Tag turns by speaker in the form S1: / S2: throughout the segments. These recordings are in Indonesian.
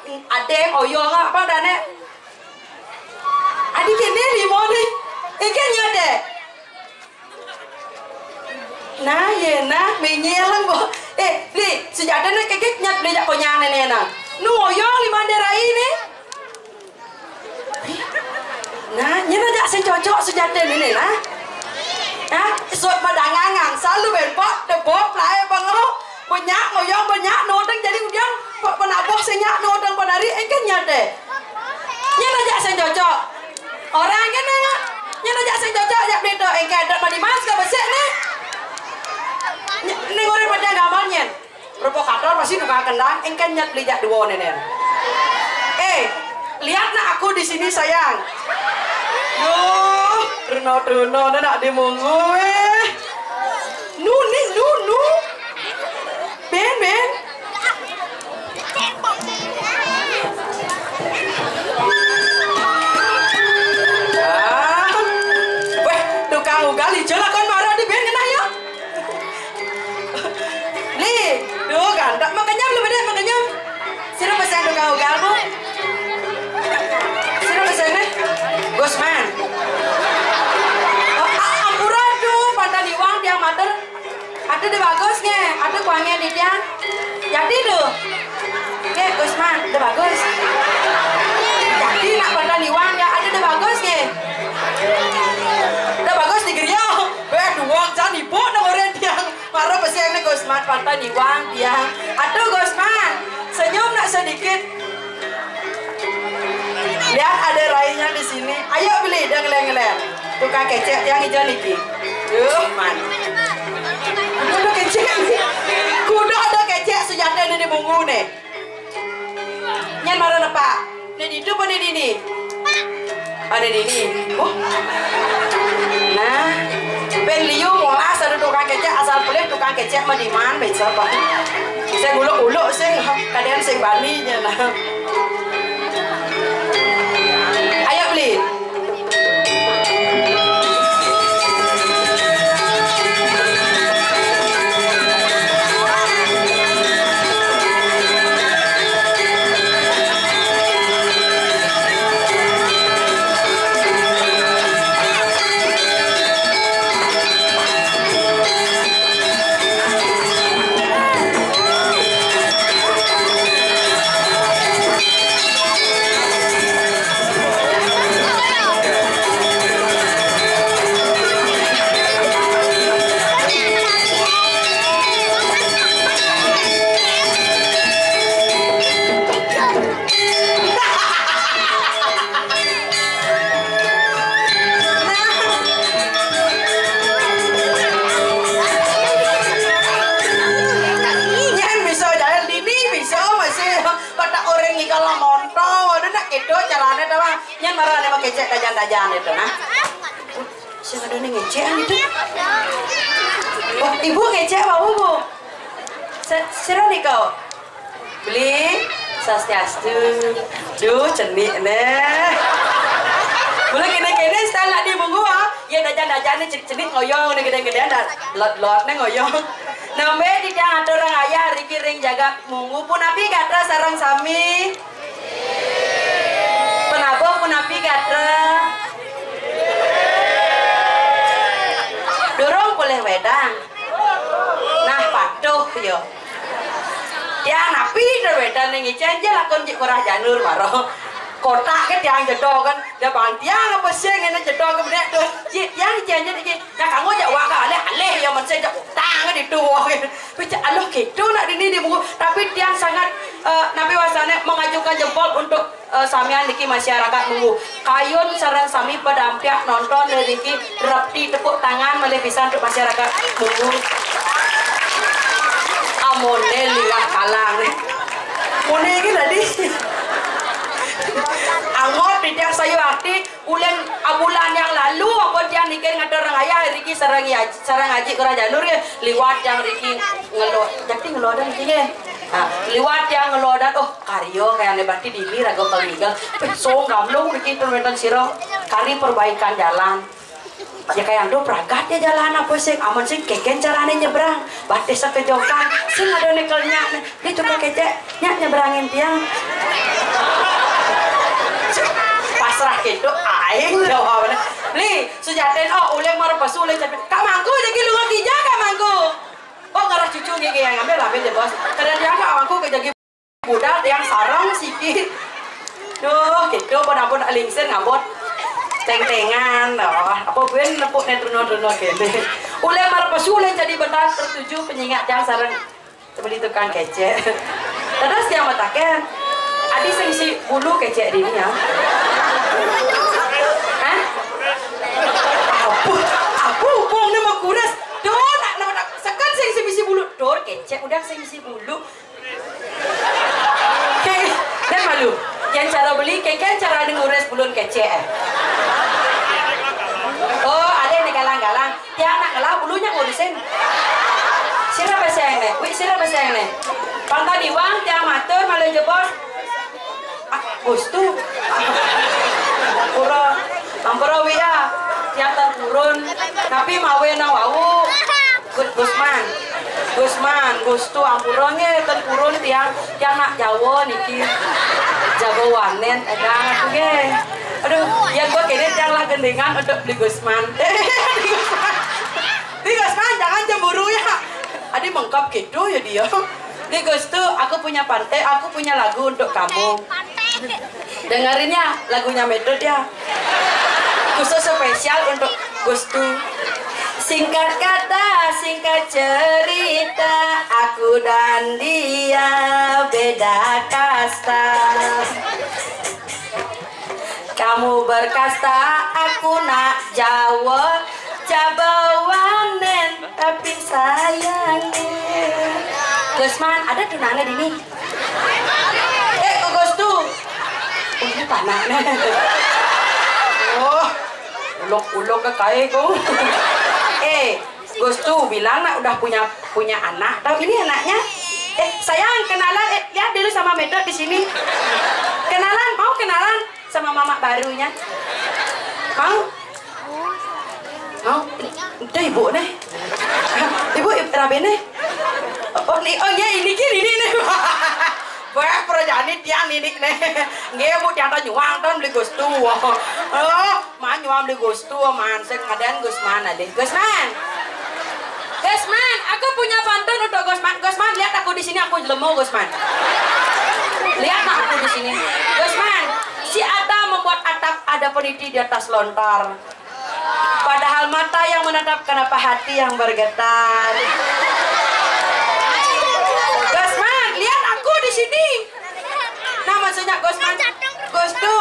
S1: ade oyo apa dane. Adi kene limo nih. Ikan nyade. Nah ye nah menyelang bo. Li sejada nih kekek nyat beli jak konyane nih nah. Nu oyo lima daerah ini. Nah nyena jak cocok sejada ini nah. Nah suat padangangang selalu benpot debop lae bango. Banyak ngoyong banyak nodeng jadi kemudian penabuh senyak nodeng penari engken nyade. Nyena jak cocok. Orang kan nyana jak sing cocok jak beli to engke ada di mas ka besek nih. Ning urip pada gamalnya. Provokator pasti tukang kendang engke nyat beli jak duo nenen. Lihat nak aku di sini sayang. Duh, Runo nak dimungu Nu. Ben. Ugali jelas kon marah di ben kena ya. Nih, duh gandak makanya belum ada makanya. Sira pesan tukang ugal bu. Sira pesan nih, Gusman. Ampura tuh pantai uang dia mater. Ada de bagusnya, ada kuahnya di dia. Jadi tuh, ke Gusman, de bagus. Jadi nak pantai uang dia ada de bagusnya. Udah bagus di geria, uang jangan ibu nang orang tiang. Marah pasti yang Gusman pantai di uang tiang. Aduh Gusman, senyum nak sedikit. Lihat ada rainya di sini. Ayo beli dan ngeleng-ngeleng. Tukang kecek yang hijau niki. Man. Kuda kecek nih. Kuda ada kecek sejata ini di bungu nih. Nyan marah apa? Nih di itu apa nih di ini? Ada di ini. Nah, beliau molas ada tukang kecek asal pelik tukang kecek meniman beca pak. Saya uluk sih, kadang saya baninya nah. Ayo beli. Kecek dajan-dajan itu nah. Siapa ada ngecekan itu? Oh, ibu ngecek apa bu? Sira nih kau beli sastiastu. Duh cenik nih. Boleh kene style di bungu ah. Ya dajan-dajan nih cenik ngoyong nih gede-gedean dan lot-lot nih ngoyong. Nambe di jangan ada orang ayah Riki ring jaga munggu pun api kata sarang sami. Penabung punapi gatra dorong boleh wedang nah patuh yo tiang napi der wedang ning icen je lakon cik korah janur maro kotak ke tiang jedor kan dia bang tiang apa sing ngene jedor ke benek tuh cik tiang icen je iki nah kamu jak wa ka aleh yo men jak utang di tuh pice aloh gitu nak dini di buku tapi tiang sangat nabi wasane mengajukan jempol untuk samian niki masyarakat munggu kayun sareng sami pedampiak nonton niki repti tepuk tangan melih pisan untuk masyarakat munggu amone liwat kalang mone iki tadi angot tidak sayu arti ulen bulan yang lalu apa dia niki ngatur orang ayah niki sareng haji kerajaan nur liwat yang niki ngelo jadi ngelodan niki liwat yang ngelodan oh karyo kayak nebati dili rago kaligal song gamlong niki termetan siro kali perbaikan jalan ya kayak do pragat ya jalan apa sih aman sih keken caranya nyebrang batis sekejokan sih ada nikelnya dia coba kecek nyebrangin tiang pasrah gitu aing jawabannya li sujaten oh uleng marah pas uleng capek kak mangku jadi lu ngerti ja kak mangku oh ngarah cucu gigi yang ngambil lah ya bos kadang dia kak mangku jadi budak yang sarang sikit duh gitu pun alingsen ngabot teng-tengan apa ben nepuk netruno kene uleng marah pas uleng jadi benar tertuju penyingat yang sarang seperti tukang kece terus yang matakan adi sengsi bulu kece dirinya hah? Apa upong nama kuras dor nak sekan sengsi bulu dor kece udah sengsi bulu dan malu yang cara beli keken cara ngures bulun kece oh ada yang galang-galang yang nak galang bulunya ngurusin sira baseng nih wih sira baseng nih pangkat diwang tiang matur malah jebos gustu ampura wia tiang turun tapi mawe na wau Gusman gustu ampura nge turun tiang nak Jawa niki Jawa wanen edang aku nge aduh yang gua kene tiang lah gendengan untuk di Gusman di Gusman jangan cemburu ya adi mengkap gitu ya dia di Gustu aku punya pantai aku punya lagu untuk kamu dengerinnya lagunya Medot ya khusus spesial untuk Gustu singkat kata singkat cerita aku dan dia beda kasta kamu berkasta aku nak Jawa Jabawanen tapi sayangnya Gusman ada tunangan ini Gustu ini tanahnya oh ulok ke kaya kok Gustu bilang nak udah punya anak tahu ini anaknya sayang kenalan lihat dulu sama Medot di sini kenalan mau kenalan sama mama barunya mau itu ibu nih ibu rabe nih oh ya ini nih wah perjani tiang ini nih nggak bu tiang nyuang kan beli Gustu oh mah nyuang beli Gustu man sing ngadan Gusman ada Gusman aku punya pantun untuk Gusman lihat aku di sini aku jelemo Gusman lihat aku di sini Gusman si Ata membuat atap ada peniti di atas lontar padahal mata yang menatap kenapa hati yang bergetar Gusman lihat aku di sini nah maksudnya Gusman Gustu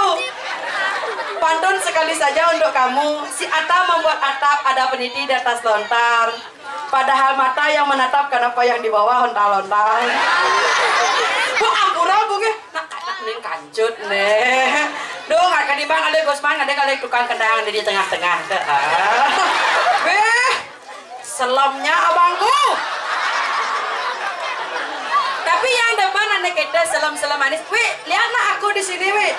S1: pantun sekali saja untuk kamu si Ata membuat atap ada peniti di atas lontar padahal mata yang menatap kenapa yang di bawah ontal-ontal bu ampura bu nak anak nih kancut nih duh nggak ketimbang ada Gusman ada kali tukang kendang di tengah-tengah selamnya abangku tapi yang depan anda kita selam manis wih lihat nak aku di sini wih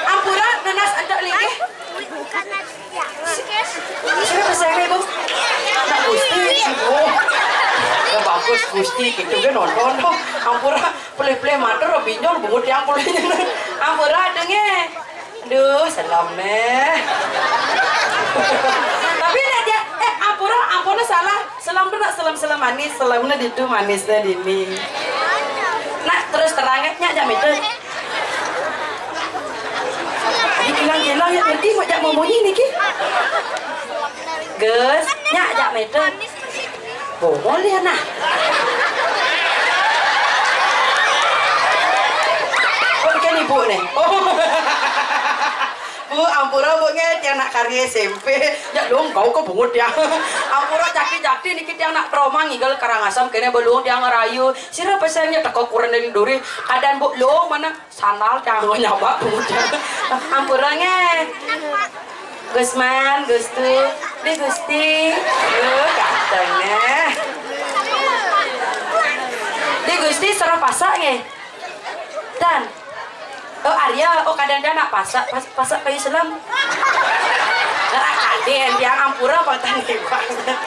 S1: ampura nenas untuk lagi siapa sayang ibu nak Gusti ibu ya bagus Gusti gitu kan nonton dong ampura play mater binjol bungut yang pulihnya ampura denge aduh selam nih tapi dia ampura salah selam tuh nak selam manis selamnya itu manisnya dini nah terus terangnya jam itu hilang ya nanti mau jak ngomongin nih ki Gus nyak jak itu boleh lihat nah kan ibu nih bu ampura bu nge yang nak karya SMP ya dong kau kok bungut ya ampura jaki nih kita yang nak trauma ngigal Karangasem kene belum dia ngerayu sira pesannya teko kurang dari duri keadaan bu lo mana sandal jangan nyabak bungut ya ampura nge Gusman Gustu di Gusti gantengnya di Gusti serah pasak nge dan oh Arya, oh kadang-kadang nak pasak kayu selam Ngerakan dia ampura pantan banget.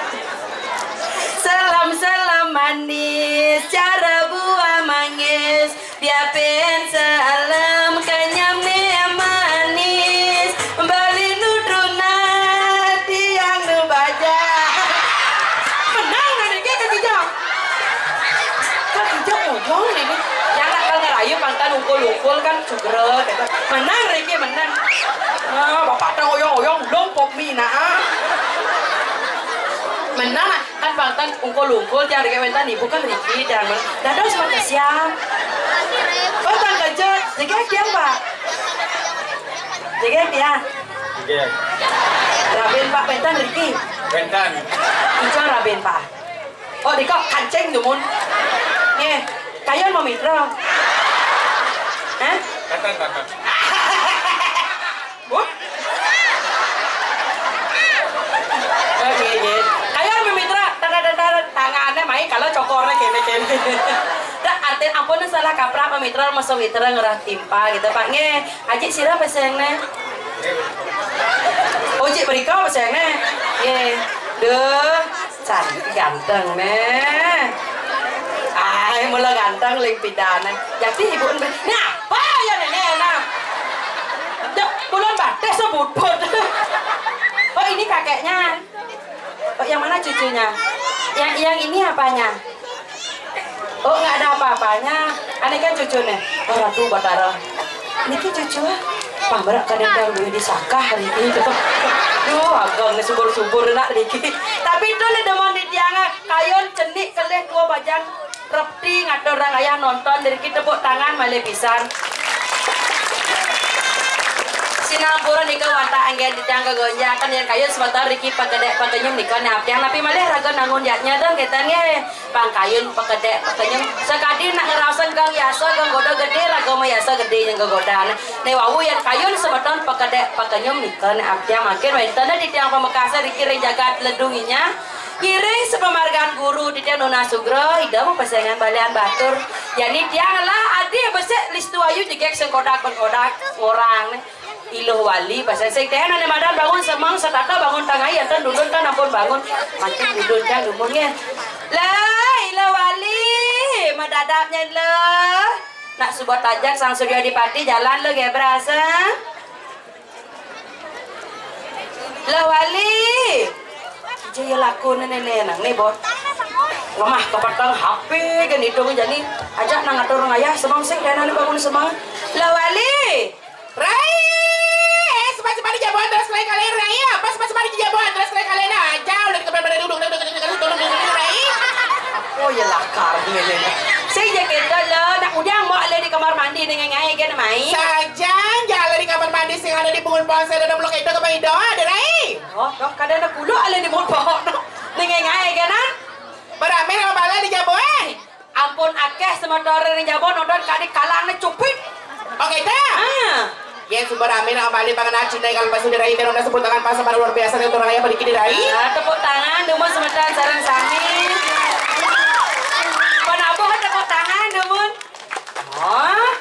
S1: Selam manis, cara buah manggis, dia pen salam kenyam manis, bali nudruna tiang nu baja. Menang nanti ke kijang. Ke kijang ujung ini. Jangan kalau ngerayu pantan ukul kan cugre. Menang Riki menang. Nah, bapak tang oyong lompok mina. Menang kan pantan ungkul tiang Riki mentan ibu kan Riki tiang menang. Dadah semua siang. Pantan kejut, jaga tiang pak. Jaga tiang.
S2: Jaga.
S1: Raben pak pentan Riki.
S2: Pentan.
S1: Ujang raben pak. Oh diko kancing dumun. Nih, kalian mau mitra? Hah?
S2: Pentan.
S1: Wah. Oke. Kalian mau mitra? Tangannya main kalau cokornya kene. Dah artinya ampun salah kaprah pemitra masuk mitra ngerah timpa gitu pak. Nge, aji sira pesengnya. Oji berikau pesengnya. Ye, deh, cantik ganteng nih. Ay, mula ganteng ling pidana. Jadi ibu ini apa ya nenek nah? Bulan batas sebut. Oh ini kakeknya. Oh yang mana cucunya? Yang ini apanya? Oh nggak ada apa-apanya. Aneh kan cucunya. Oh ratu batara. Ini kan cucu. Pamberak kadang-kadang dulu disakah hari ini. Duh agak subur-subur nak Riki. Tapi itu nih demon di tiangnya. Kayon cenik kelih dua bajang. Repti ngatur orang ayah nonton dari kita tepuk tangan malah pisan. Sinampuran nikah wanta anggen di tiang kegonjang kan yang kayu sebentar Riki pakadek nikah naptiang tapi malah raga nangun jatnya dong katanya pangkayun pakadek sekadi nak ngerasan gang yasa gang goda gede raga mah yasa gede yang goda nih wawu yang kayun sebentar pakadek nikah naptiang makin wentana di tiang pamekasan Riki rejagat ledunginya kiring sepemargaan guru di tiang Nona Sugro ida mau pasangan balian batur jadi tiang lah adi besek listu ayu digek sengkodak orang Iloh wali pasal saya teh nane madan bangun semang satata bangun tangai enten dudun kan ampun bangun makin dudun kan dumunnya lah iloh wali madadapnya le nak subot tajak sang surya dipati jalan le ge berasa lah wali jaya lakun nenek nang nih bot lemah kepatang HP kan itu jadi ajak nang ngatur ngayah semang sing dan nane bangun semang lah wali Rai pas di jaboan terus kalian Rai pas di jaboan terus kalian aja udah kebenar duduk Rai oh ya lakar ini saya jaket lo nak udang mau ada di kamar mandi dengan ngai kan main saja jalan di kamar mandi sing ada di pungun ponsel ada blok itu ke Ido ada Rai oh dok kadang ada kulo ada di mulut pohon dengan ngai kan beramai sama bala di jaboan ampun akeh semotor di jaboan nonton kadi kalangnya cupit oke dah ya sumber amin amali pangan cinta kalau pas sudah rai dan sebut tangan pas sama luar biasa untuk raya balik di rai tepuk tangan dumun semetan sarang sami penabuh tepuk tangan dumun oh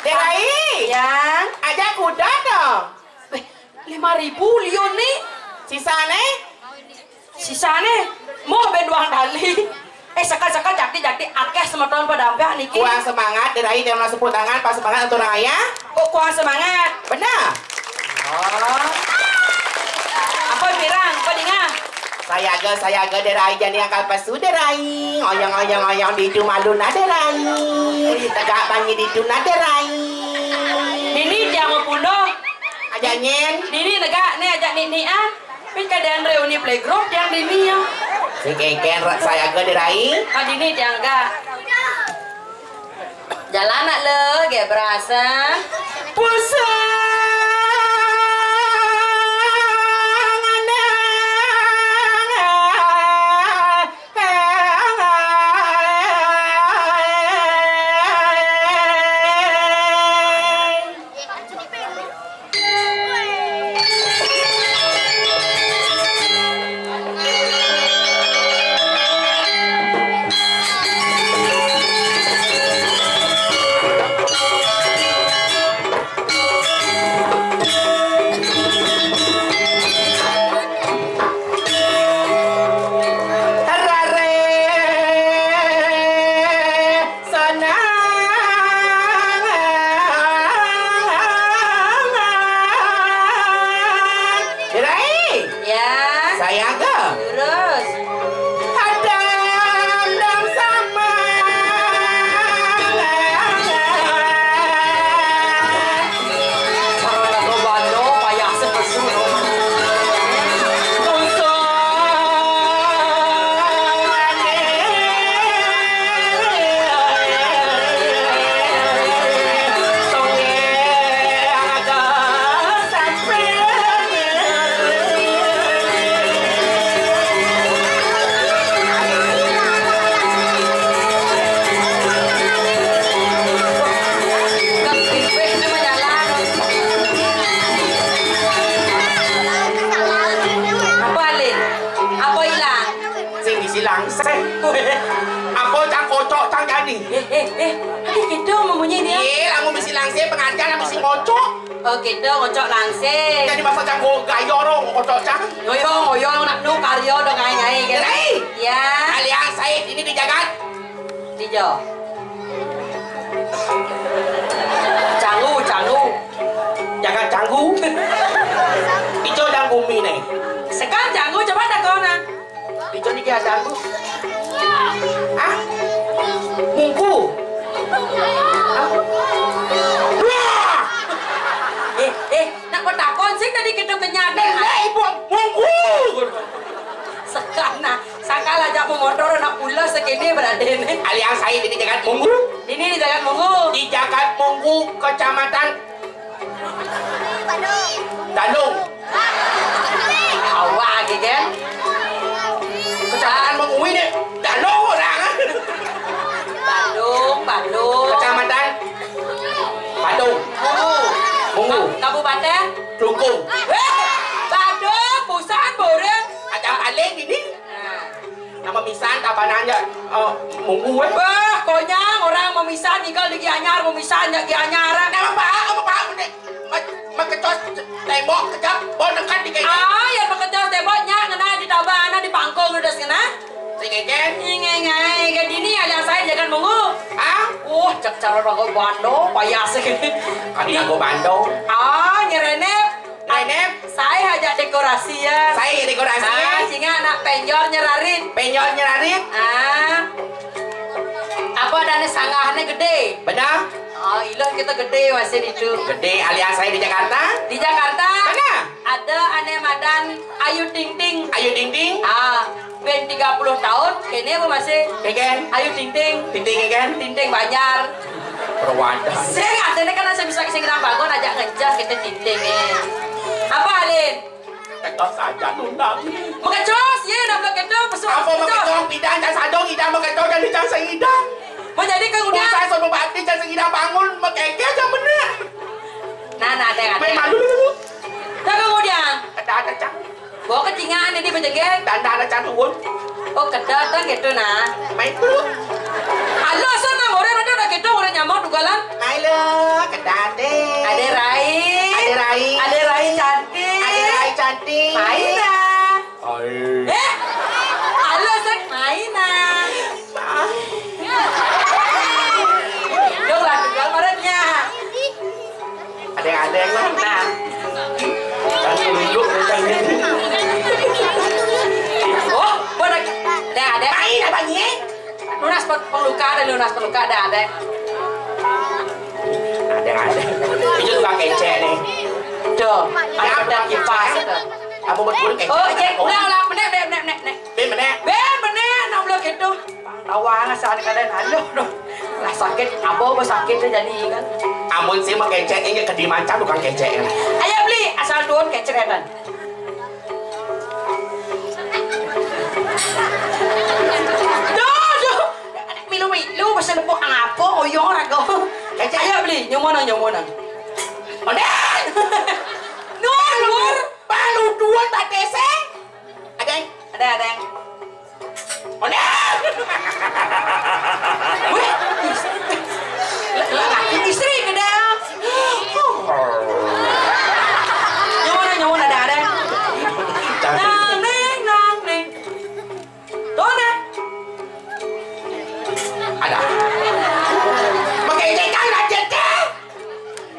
S1: rai yang ajak kuda dong 5.000 lion nih sisane mau beduang kali sekat jadi akeh semeton pada ampe niki kuang semangat dari yang sebut tangan pas semangat untuk raya oh kuang semangat benar oh apa pirang pedinga saya agak derai jadi angkal pas sudah rai oyong di itu malu nade rai tegak bangi di itu nade rai ini dia mau pundo aja nyen ini negak nih ajak ninian pin keadaan reuni playgroup yang dini ya keken saya agak derai ini dia enggak jalan nak le ge berasa pusat
S3: Saya ke.
S1: Terus.
S3: Hadam sama.
S1: Sarang lagu bando payah sepesu.
S3: Apa cak kocok cak jadi?
S1: Tadi kita memunyi dia.
S3: Iya, lamu misi langsing pengajar lamu misi ngocok.
S1: Oh kita ngocok langsing.
S3: Jadi masa cak gayo rong kocok cak.
S1: Ngoyong nak nu karyo dong ngai kan. Ya.
S3: Alias Said ini dijagat.
S1: Dijo. Canggu.
S3: Jangan canggu. Ijo dan bumi nih.
S1: Sekarang canggu coba dah kau nak.
S3: Ijo ni kia canggu. Ah? Mungku. Wah!
S1: Nak kau takon sih tadi kita kenyang.
S3: Ibu mungku.
S1: Sekarang nak sakala jak motor nak pulas sekini berada ni.
S3: Alias Said ini jagat mungku.
S1: Ini di jagat Munggu.
S3: Di jagat Munggu, Kecamatan Dandung.
S1: Awak kan?
S3: Kecamatan Munggu ini Dandung orang.
S1: Bandung.
S3: Kecamatan Bandung. Munggu.
S1: Kabupaten
S3: Klungkung.
S1: Bandung, Busan, Boreng.
S3: Ada paling ini. Nama misan tabanannya Munggu.
S1: Wah, konyang orang memisah tinggal di Gianyar, memisah di Gianyar.
S3: Nama apa ini? Makecos tembok kejap bonekan di kayaknya.
S1: Ah, ya makecos temboknya ngena di tabana di pangkong udah ngena.
S3: Singegen.
S1: Ngai, ke dini ada saya jangan Munggu.
S3: Ah?
S1: Cek cara rago bando payah sekali.
S3: Kami aku Bandung.
S1: Ah, nyerenep.
S3: Nenep.
S1: Saya ajak dekorasi ya.
S3: Saya dekorasi.
S1: Singa anak penjor nyerarin.
S3: Penjol nyerarit.
S1: Apa dana sanggahnya gede?
S3: Benar?
S1: Oh, ilah kita gede masih itu.
S3: Gede alias saya di Jakarta.
S1: Di Jakarta.
S3: Mana?
S1: Ada Ane Madan Ayu Ting Ting.
S3: Ayu Ting Ting.
S1: Ben 30 tahun, kini aku masih
S3: Kegen.
S1: Ayu Ting Ting.
S3: Ting Ting kegen.
S1: Ting Ting Banjar.
S3: Perwanda.
S1: Sing adanya kan saya bisa kesini bangun ajak ngejas kita Ting Ting. Apa Alin?
S3: Ketos saja nundang.
S1: Mengecos, ya nak belakang itu pesuh.
S3: Apa mengecong bidang can sadong idang mengecong jadi can seidang.
S1: Mau jadi kang udah.
S3: Saya suruh bakti can seidang bangun mekeke aja bener.
S1: Nah, ada.
S3: Main malu dulu.
S1: Nah, kang udah.
S3: Ada can.
S1: Bawa kecingaan ini penjaga.
S3: Dan ada can turun.
S1: Oh, kedatang gitu nah.
S3: Main dulu.
S1: Halo, sana orang ada udah gitu udah nyamuk dugalan.
S3: Main lo, kedate.
S1: Ada Rai. Ada Rai cantik.
S3: Ada Rai cantik.
S1: Main dah.
S2: Hai.
S1: Halo, Sek. Main dah. Dong lah, dugal marahnya.
S3: Ada yang lah.
S1: Nah.
S3: Can tunjuk can ini.
S1: Oh, boleh. Ada.
S3: Main apa nih?
S1: Lunas peluka ada.
S3: Ada. Itu tukang kece nih.
S1: Tuh, ada kipas itu.
S3: Apa betul kece?
S1: Oh, cek, ulah, menek.
S3: Ben mana?
S1: Ben, nak belum gitu. Awang asal kalian halo dong. Lah sakit, apa sakit jadi kan.
S3: Amun sih mah kece ini kedimancan tukang kece.
S1: Ayo beli asal duon keceretan. Duh. Milu basa lepok apa oyong rago. Ayo beli nyomonan. Oden. Nur.
S3: Balu dua tak tese.
S1: Ada.
S3: Oden.
S1: Wih. Laki istri kedang. Nyomonan ada. Nang neng. Dona.
S3: Ada. Makanya kan ada cece.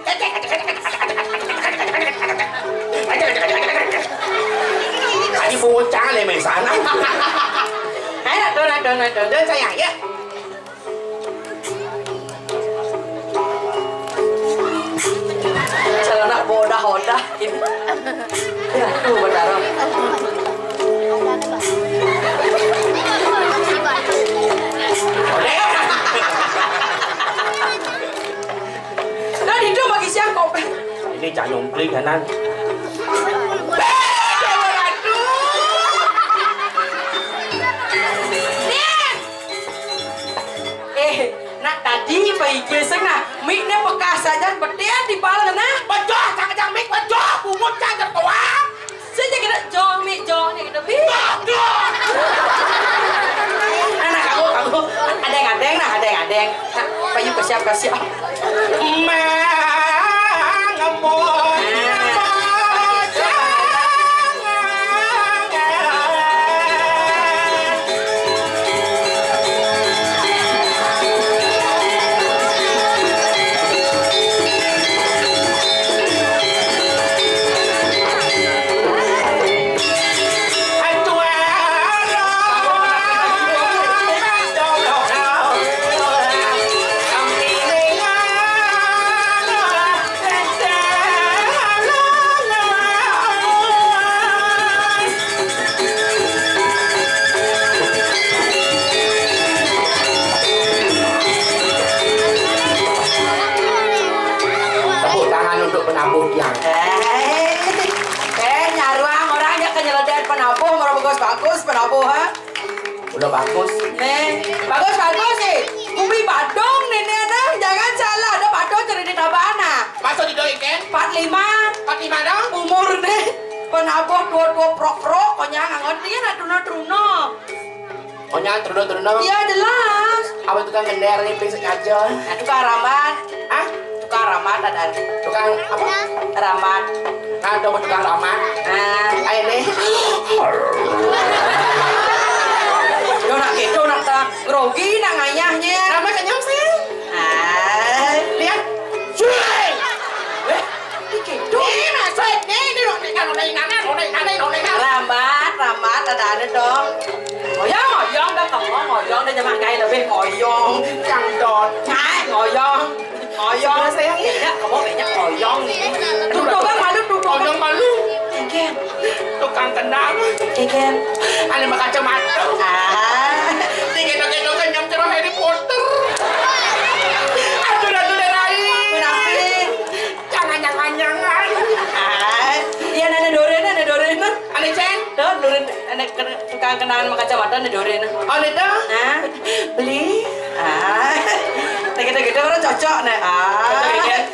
S3: Cece. main sana.
S1: Ayo don
S3: sayang ya.
S1: celana bodah-bodah ini. Ya, tuh benar. Nah, itu bagi siapa?
S3: Ini cak nyumpling kanan.
S1: Nak tadi baik sana, miknya bekas saja betian di bawah na.
S3: Bejoh, jangan mik bejoh, bumut jangan tua.
S1: Saya kira jong mik jong ni kita bi. Anak kamu ada yang bayu ke siapa.
S3: Ngembon. Penabuh yang
S1: nyaruang orangnya kenyeledan penabuh mau bagus penabuh ha
S3: udah bagus
S1: bagus sih Umi Badung nenek anak jangan salah ada Badung cerita tabana
S3: masuk di doi kan
S1: 45
S3: dong
S1: umur nih penabuh dua prok konya ngerti ya truno
S3: konya truno
S1: iya jelas
S3: apa tukang gender nih pisik aja
S1: tukang ramat tukang ramat ada
S3: tukang apa
S1: ramat
S3: nah coba tukang ramat ayo nih
S1: donak tak grogi nak ngayahnya
S3: ramai kenyang sih lihat cuy ini masuk ini
S1: ramat ada dong ngoyong dah kamu ngoyong dah jamak gay lebih ngoyong
S3: chẳng đòn
S1: ngoyong sayang ya kamu kayaknya ngoyong nih duduk kan malu Ken
S3: tukang tendang
S1: Ken
S3: ada kacamata tinggal kenyam cerah Harry Potter aduh lain
S1: kenapa
S3: jangan
S1: iya nenek doren
S3: ane cen
S1: doren nenek tukang kenangan kacamata nenek doren
S3: ane dah
S1: beli gitu orang cocok nih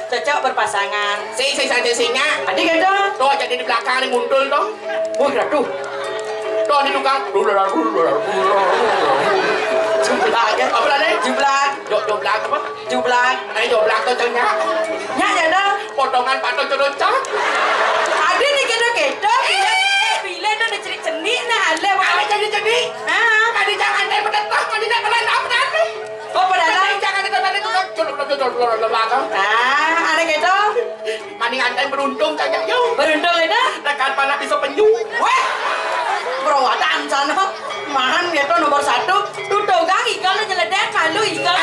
S1: cocok berpasangan
S3: sinya
S1: adik gitu
S3: tuh jadi di belakang nih muncul tuh
S1: wah aduh
S3: tuh di tukang
S1: jublak ya
S3: apa lagi
S1: jublak
S3: apa
S1: jublak
S3: joblak tuh cenyak
S1: ya dah
S3: potongan patok cocok
S1: adik nih gitu pilih dah cerik-cenik nah ale
S3: ada jadi adik jangan deh mendetak adik nak kalian apa
S1: oh padahal
S3: jangan itu tadi belakang
S1: ada gitu
S3: mending antai beruntung cakap yuk
S1: beruntung itu
S3: tekan panah bisa penyu
S1: weh perawatan sana mahan gitu nomor 1 tuh gang ikan nyeledek malu ikan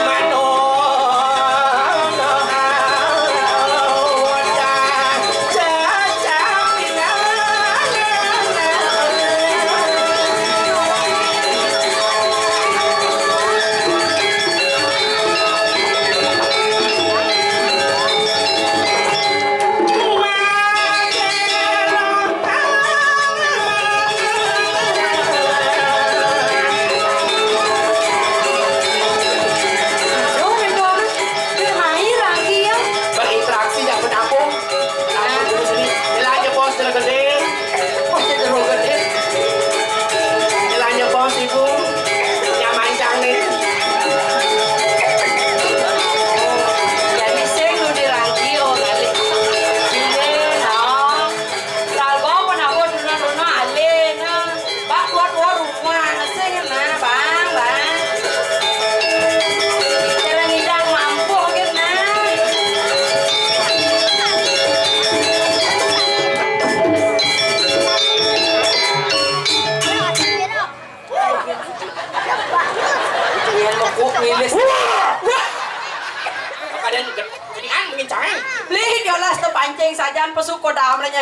S3: aduh
S1: pancing sajan pesuko dam nanya.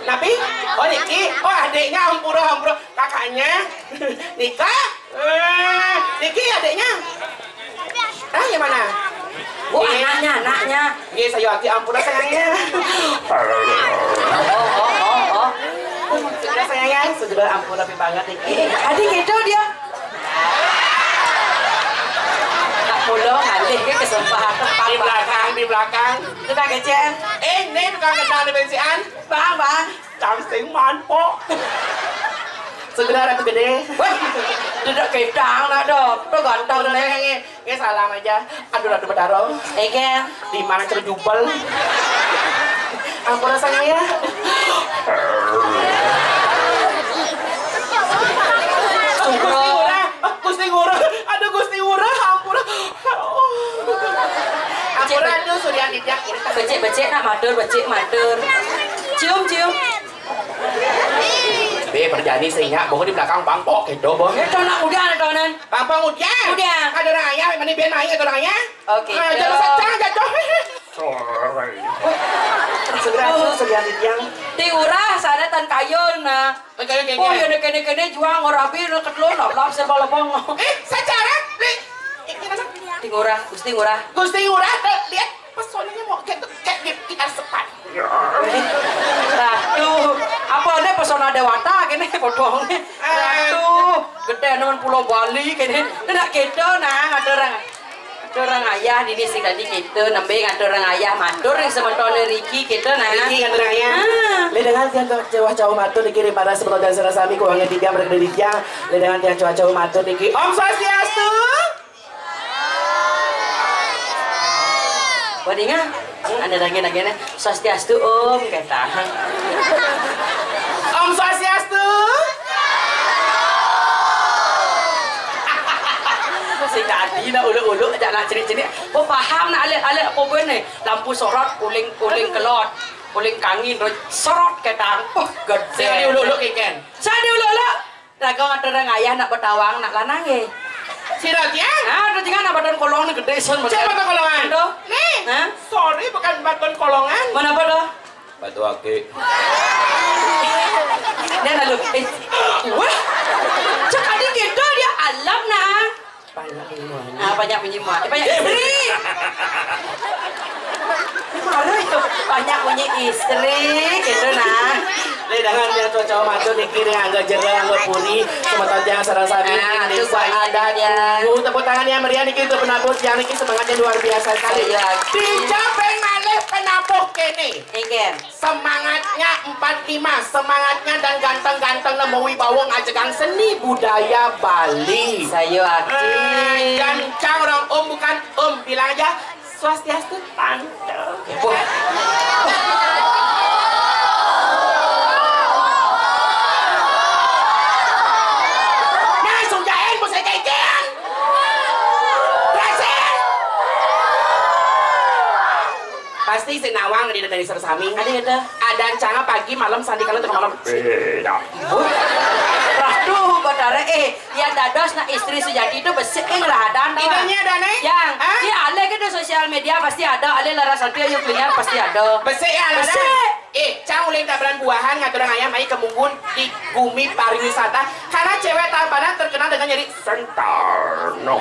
S3: Nabi, oh Niki, oh adiknya Ampura, kakaknya Nika, Niki adiknya, yang mana?
S1: Oh anaknya.
S3: Iya saya hati Ampura sayangnya.
S1: Oh.
S3: Sudah sayangnya, sudah Ampura tapi banget Niki.
S1: Adik itu dia. Tak pulang alih ke kesempatan tempat
S3: Di belakang.
S1: Tukang kecil.
S3: Ini tukang kendang di bensian.
S1: Bang.
S3: Cangsing manpo. Segera ratu gede.
S1: Wah, tidak kedang nak dong. Tuh ganteng nih.
S3: Nge salam aja. Aduh ratu bedaro.
S1: Eke.
S3: Di mana cerut jubel. Ampura sayang ya. Gusti Ngurah. Aduh Gusti Ngurah. Ampura. Ampura aduh Surya Ditya.
S1: Becek nak matur. Cium.
S3: Perjani sehingga bohong di belakang bangkok gitu bohong.
S1: Itu nak udah tonan.
S3: Bangkok udah. Ada orang ayah, mana biar main ada orang ayah.
S1: Oke.
S3: Jangan secang jatuh. Segera tuh Surya Ditya.
S1: Di urah sana tan kayun na. Oh ya kene juang orabi lo ketlo lap serba lepong.
S3: Secara
S1: Di urah, Gusti ngurah.
S3: Lihat pesonanya mau kayak di asepan.
S1: Ratu, apa nih pesona dewata kene potong nih. Ratu, gede nemen Pulau Bali kene. Tidak gitu nah ada orang ayah di sini tadi gitu, nembe ada orang ayah matur yang sementara Riki gitu nah.
S3: Riki ada orang ayah. Ledangan tiang cowok matur dikirim pada sementara dan serasami keuangan tiga berkreditnya. Ledangan tiang cowok matur dikirim. Om Swastiastu.
S1: Wadinga, ada lagi Swastiastu Om kata.
S3: Om Swastiastu.
S1: Si tadi nak ulu ajak nak cerit-cerit. Oh paham nak alit apa benar? Lampu sorot, kuling kelot, kuling kangin, sorot kata. Oh gede.
S3: Saya ulu kiken.
S1: Saya ulu. Dagang ada orang ayah nak bertawang nak lanang ye.
S3: Sirat ya?
S1: Ada juga nak badan kolong ni gede son.
S3: Siapa badan kolongan? Nih.
S1: Hah?
S3: Sorry bukan badan kolongan.
S1: Mana pada?
S2: Batu akik.
S1: Dia lalu. Wah. Cak adik gitu dia alam nah. Banyak penyimak. Banyak istri. Mana itu? Banyak punya istri gitu nah.
S3: Ledangan dia cowok matur dikirim angga jerang angga puri sementara jangan sarang-sarang
S1: itu buat ada dia.
S3: Tepuk tangan yang meriah niki untuk penabut yang niki semangatnya luar biasa sekali. Dicapai malih penabut kene.
S1: Ingin.
S3: Semangatnya 45, semangatnya dan ganteng-ganteng nemu wibawa ngajegang seni budaya Bali.
S1: Saya aktif.
S3: Gancang orang bukan bilang aja Swastiastu tante. Pasti si Nawang dari Sersami. Ada acara pagi malam sandi kalau untuk malam.
S1: Ratu badare yang dados nak istri Sujati itu besik lah ada.
S3: Idenya ada nih?
S1: Yang dia ale ke sosial media pasti ada, ale Lara Santia yuk punya pasti ada.
S3: Besik ya ada. Cang ulin tabaran buahan ngaturang ayam mai ke Munggun di bumi pariwisata karena cewek Tabanan terkenal dengan nyeri sentarno.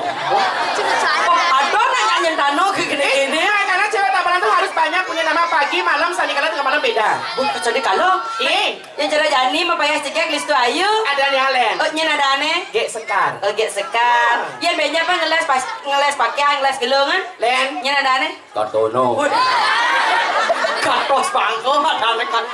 S1: Ada nanya nyentano gini-gini.
S3: Karena cewek Tabanan tuh harus banyak punya nama pagi, malam, sandi kala dengan malam beda.
S1: Jadi kalau yang cara jani mah payah cekek listu ayu.
S3: Ada nih Halen.
S1: Oh nyen ada aneh.
S3: Gek sekar.
S1: Oh gek sekar. Yang banyak apa ngeles pakai ngeles gelungan.
S3: Len.
S1: Nyen ada aneh.
S2: Kartono.
S1: Katos bangko ada aneh kan.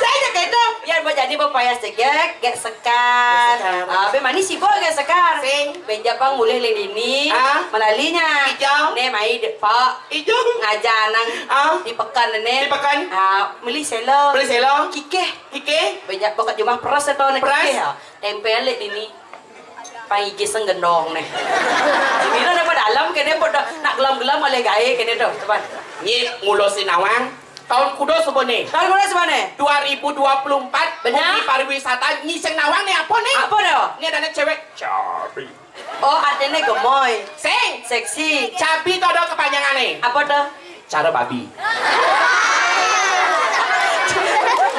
S1: Saya aja kayak itu. Ya buat jadi pepaya segek, gek sekar. Be manis sih gek sekar. Benjapang mulai lini. Melalinya.
S3: Hijau.
S1: Ne mai depak.
S3: Hijau.
S1: Ngajanang. Di pekan ne.
S3: Di pekan.
S1: Meli selo.
S3: Beli selo.
S1: Kike. Benjap bakat cuma peras atau ne kike. Tempel lini. Pagi senggendong nih. Ini ada pada dalam kene pada nak gelam-gelam oleh gaya kene tuh, teman.
S3: Nyik ngulosin Nawang. Tahun kudo sebone.
S1: Tahun kudo sebone.
S3: 2024.
S1: Benar.
S3: Bumi pariwisata nyiseng Nawang nih apa nih?
S1: Apa dah?
S3: Ini ada cewek. Cabi.
S1: Oh, artinya gemoy.
S3: Sing.
S1: Seksi.
S3: Cabi itu ada kepanjangannya.
S1: Apa tuh?
S3: Cara babi.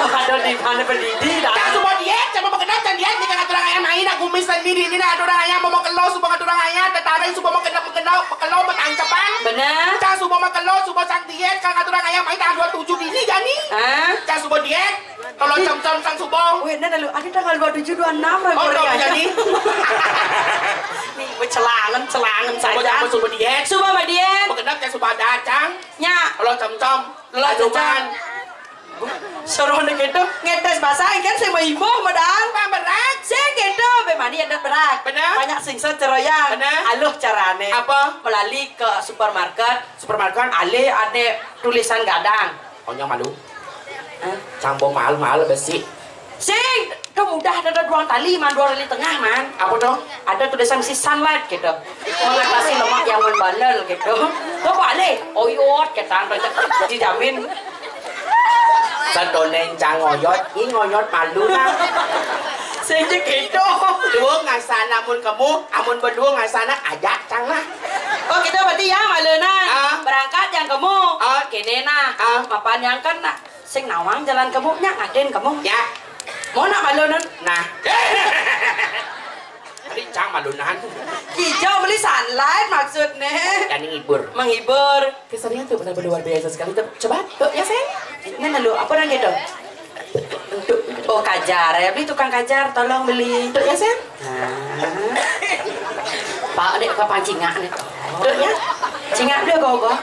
S1: Ada di mana pendidi dah.
S3: Kan semua diet, coba mengenal dan diet jika ngatur ayam main aku mis sendiri ini ada orang ayam mau kelo subuh ngatur ayam tetapi subuh mengenal kelo betancapan.
S1: Benar.
S3: Kan subuh kelo subuh sang diet kan ngatur ayam main tanggal 27 dini gani.
S1: Hah?
S3: Kan subuh diet kalau jam-jam sang subuh.
S1: Weh, nah lalu ada tanggal 27 26 lah.
S3: Oh, dong jadi.
S1: Nih, celangan saja.
S3: Subuh diet.
S1: Subuh mah diet.
S3: Mengenal kan subuh dacang.
S1: Nya.
S3: Kalau jam-jam laluman.
S1: Suruh nih gitu ngetes bahasa kan saya mau ibu modal
S3: berak
S1: saya gitu bemani ada berak
S3: benar
S1: banyak singset ceroyang
S3: benar
S1: aluh carane
S3: apa
S1: melalui ke supermarket ale ada tulisan gadang
S3: yang malu campur mahal besi sing
S1: itu mudah ada dua tali tengah man
S3: apa tuh
S1: ada tulisan si sunlight gitu mengatasi lemak yang membalel gitu tuh balik oyot ketang dijamin
S3: Sadoneng cang ngoyot, ini ngoyot malu lah.
S1: Sejak itu,
S3: dua ngasana amun kamu, amun berdua ngasana ajak cang lah.
S1: Oh kita berarti ya malu nah, berangkat yang kamu, kene nah, mapan yang kan nak, sing nawang jalan kamu nyak ngaden kamu.
S3: Ya,
S1: mau nak malu
S3: nah. Tadi cang malunan.
S1: Hijau beli sunlight maksudnya.
S3: Dan menghibur.
S1: Menghibur.
S3: Kesarian tuh benar luar biasa sekali. Coba, tuh ya sayang.
S1: Ini lalu apa nang gitu? Oh kajar ya beli tukang kajar tolong beli.
S3: Tuh ya sayang.
S1: Pak dek ke pancingak nih. Tuh ya. Cingak dia gogo.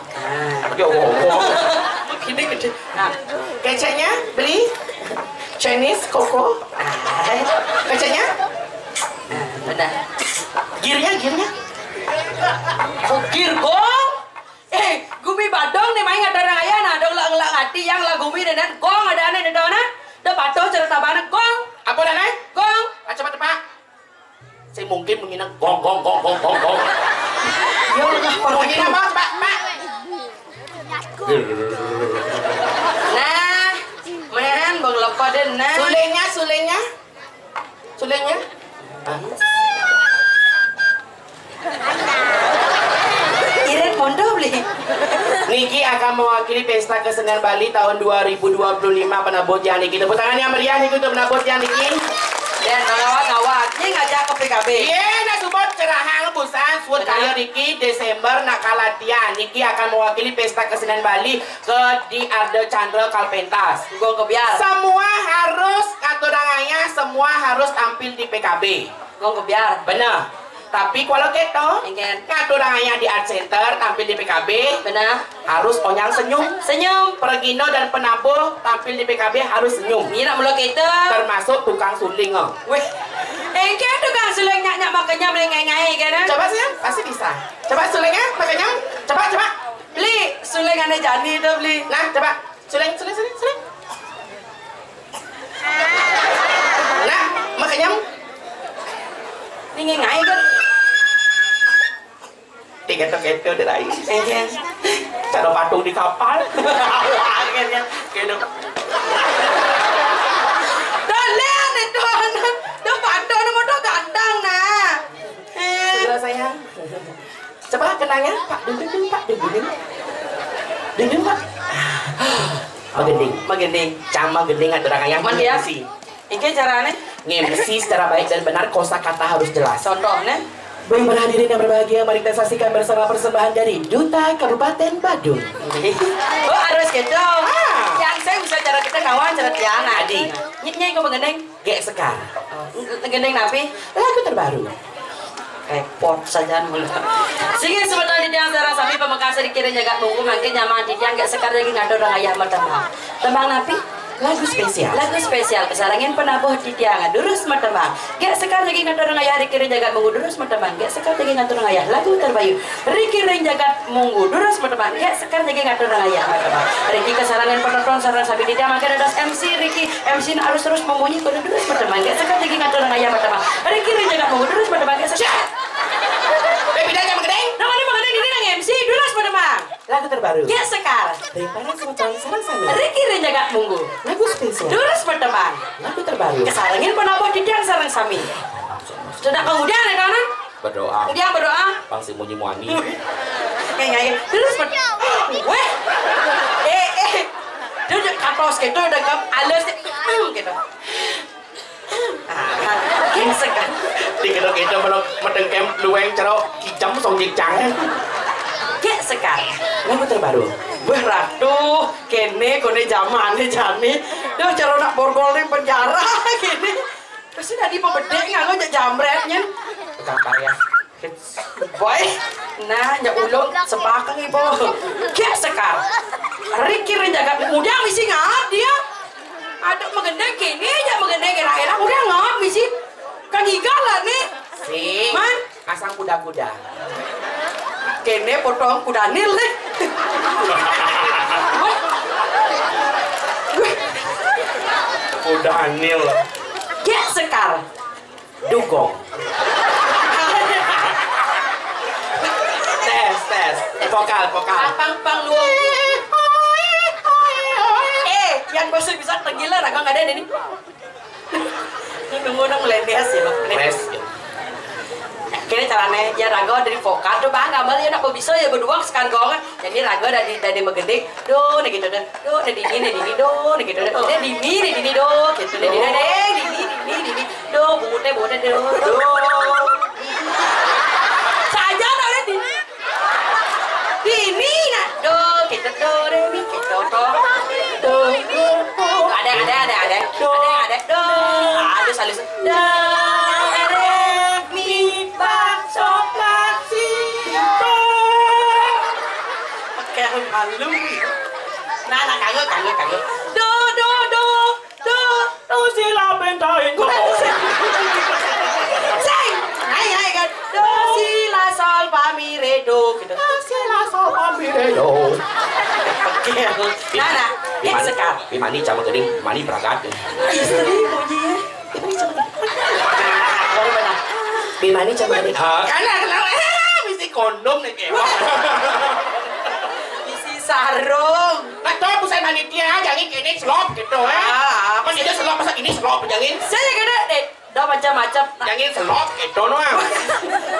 S3: Yo gogo.
S1: Gini gede. Nah,
S3: kecenya beli Chinese koko. Kecenya?
S1: Benar.
S3: Girnya.
S1: Oh, gir gong. Gumi badong nih main ada raya nah, ada ulang hati yang lah gumi dan gong ada aneh ada mana? Ada batu cerita mana gong?
S3: Apa dan naik?
S1: Gong.
S3: Coba pak. Saya mungkin menginap gong.
S1: Ya Allah,
S3: mungkin apa pak?
S1: Nah, men bang lepas deh nah.
S3: Sulengnya.
S1: Iren mondo beli.
S3: Niki akan mewakili Pesta Kesenian Bali tahun 2025 penabut yang Niki. Tepuk tangan yang meriah Niki untuk penabut yang Niki.
S1: Dan ngawat ini ngajak ke PKB.
S3: Iya, nak sebut cerahang busan suat kaya Niki Desember nak kalatian. Niki akan mewakili Pesta Kesenian Bali ke di Arde Chandra Kalpentas.
S1: Gong kebiar.
S3: Semua harus aturannya semua harus tampil di PKB.
S1: Gong kebiar.
S3: Benar. Tapi kalau gitu, ngaturannya di Art Center tampil di PKB,
S1: benar.
S3: Harus onyang senyum. Pergino dan penabuh tampil di PKB harus senyum.
S1: Ini nak mula kita.
S3: Termasuk tukang suling.
S1: Wih, engkau tukang suling nyak makanya beli ngai kan?
S3: Coba sih, pasti bisa. Coba sulingnya, makanya. Coba.
S1: Beli suling ane jani itu beli.
S3: Nah, coba suling. Nah, makanya.
S1: Ini ngai kan?
S3: Diketok dari cara patung di kapal.
S1: Akhirnya gitu. Dolen itu tuh patung nomor tuh gandang nah.
S3: Saudara sayang. Coba kenangnya Pak Dinding Pak. Dinding Pak. Magending. Cama gending ada orang yang
S1: menghiasi. Ini caranya
S3: nge-MC secara baik dan benar, kosakata harus jelas.
S1: Contohnya
S3: baik para hadirin yang berbahagia, mari kita saksikan bersama persembahan dari Duta Kabupaten Badung.
S1: Oh harus gitu. Yang saya bisa cara kita kawan cara Tiana.
S3: Adi.
S1: Nyik kau mengendeng?
S3: Gek sekar.
S1: Gendeng napi?
S3: Lagu terbaru.
S1: Repot saja mulu. Sige sebetulnya di yang sarang sapi pemekasan dikira jagat nunggu makin nyaman di yang gak sekar lagi ngado orang ayah tembang. Tembang napi?
S3: Lagu spesial kesarangin penabuh di tiang durus matembang gak sekar lagi ngatur ayah Riki Renjagat Munggu durus matembang gak sekar lagi ngatur ayah lagu terbayu Riki Renjagat Munggu durus matembang gak sekar lagi ngatur ayah matembang Riki kesarangan penonton sarang sabi di tiang makin ada MC Riki MC harus terus membunyi kudu durus matembang gak sekar lagi ngatur ayah matembang Riki Renjagat Munggu durus matembang gak sekar bedanya menggedeng namanya menggedeng ini nang MC durus matembang lagu terbaru gak sekar daripada semacam sarang sabi Riki Renjagat Munggu lagu spesial durus matembang lagu terbaru kesarangin penabuh di tiang sarang sami sudah kemudian ya kanan
S2: Berdoa.
S3: Dia berdoa.
S2: Bang si munyi muani.
S3: Nyanyi. Terus weh. Dia katos gitu udah halus gitu. Kayak segan.
S2: Dikira kita belum medengkem luweng cero kicam song jicang.
S3: Kayak segan.
S2: Lagu terbaru.
S3: Beratuh, kene kone zamane jane. Duh cara nak borgol ning penjara gini. Terus tadi pembedek nganggo jak jamretnya.
S2: Tukang karya.
S3: Boy, nah nyak ulung sepakang ibu. Kayak sekar. Riki renjaga muda misi ngap dia. Ada mengendeng kini aja mengendeng era-era udah ngap misi. Kan higalan nih.
S2: Si.
S3: Man,
S2: Asang kuda-kuda.
S3: kene potong kuda nil nih.
S2: Kuda nil.
S3: Kayak sekar.
S2: Dugong. Tes. Vokal.
S3: Pang lu. Yang bosan bisa tenggila raga nggak ada ini. Nunggu meledes ya bang.
S2: Res.
S3: Kini caranya ya raga dari vokal tuh bang nggak ya nak bisa ya berdua sekan gong. Jadi raga dari megede do nih gitu do nih dini do nih gitu do dini do gitu dini do bute do saja ada dini nak do gitu do mi gitu do ada do ada salis do halu. Nah, kagak. Do sila bentaing ko. Sing. Hai kan. Do sila sol fa mi re do gitu. Do sila sol fa mi re do. Oke. Nah, ya sekar.
S2: Bimani cama geuning, mani pragat.
S3: Istri puji.
S2: Bimani cama geuning.
S3: Kana misi kondom nih kewa. Sarung.
S2: Nah, tuh pusat panitia jangan kini slop gitu Mas itu slop masa ini slop jangan.
S3: Saya gede deh. Dah macam-macam.
S2: Jangan slop gitu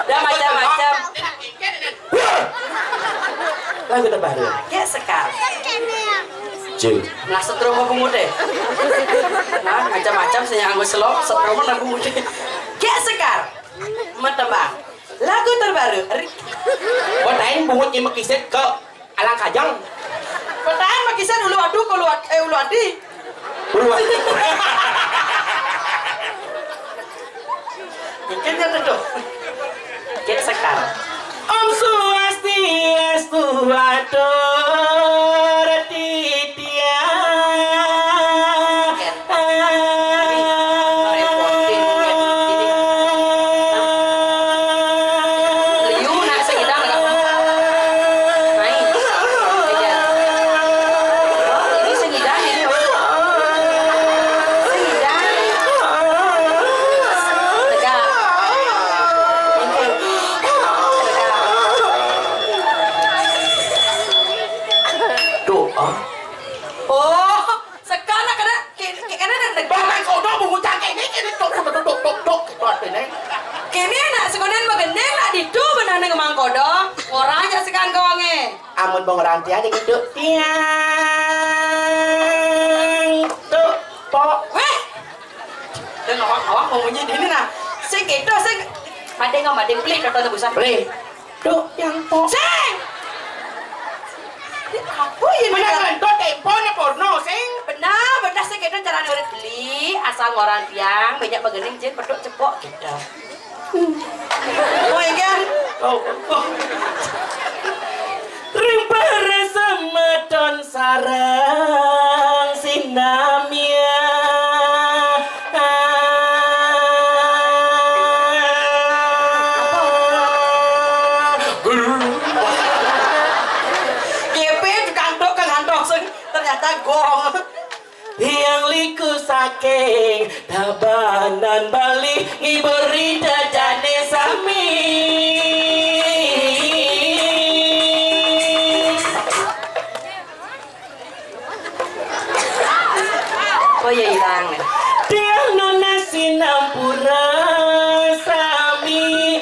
S3: Dah macam-macam.
S2: Lagu terbaru.
S3: Kayak sekali. Nah, setroma pemuda. Nah, macam-macam saya anggo slop, setroma lagu muda. Kayak sekali. Metembang. Lagu terbaru.
S2: Botain bungut nyimek kiset ke Alang Kajang.
S3: Pertanyaan makisan ulu adu kalau ulu adi.
S2: Ulu adi.
S3: Mungkin ya tuh. Kayak sekarang.
S2: Om Swastiastu atur titia. Amun bong ranti aja gitu. Tiang tuh pok.
S3: Weh. Dan awak mau bunyi di ini nah. Sing gitu sing. Madeng beli kata busan.
S2: Beli. Tuh yang pok.
S3: Sing. Apa ini?
S2: Benar tuh tempo na porno sing.
S3: Benar sing gitu caranya udah beli asal orang tiang banyak begening jen pedok cepok gitu. Oh iya.
S2: Oh. Rimpere semeton sarang sinamia.
S3: GP kantok ternyata gong.
S2: Yang liku saking tabanan Bali ngiberi jajane sami.
S3: Oh iya hilang nih.
S2: Tiang nona sinampura sami.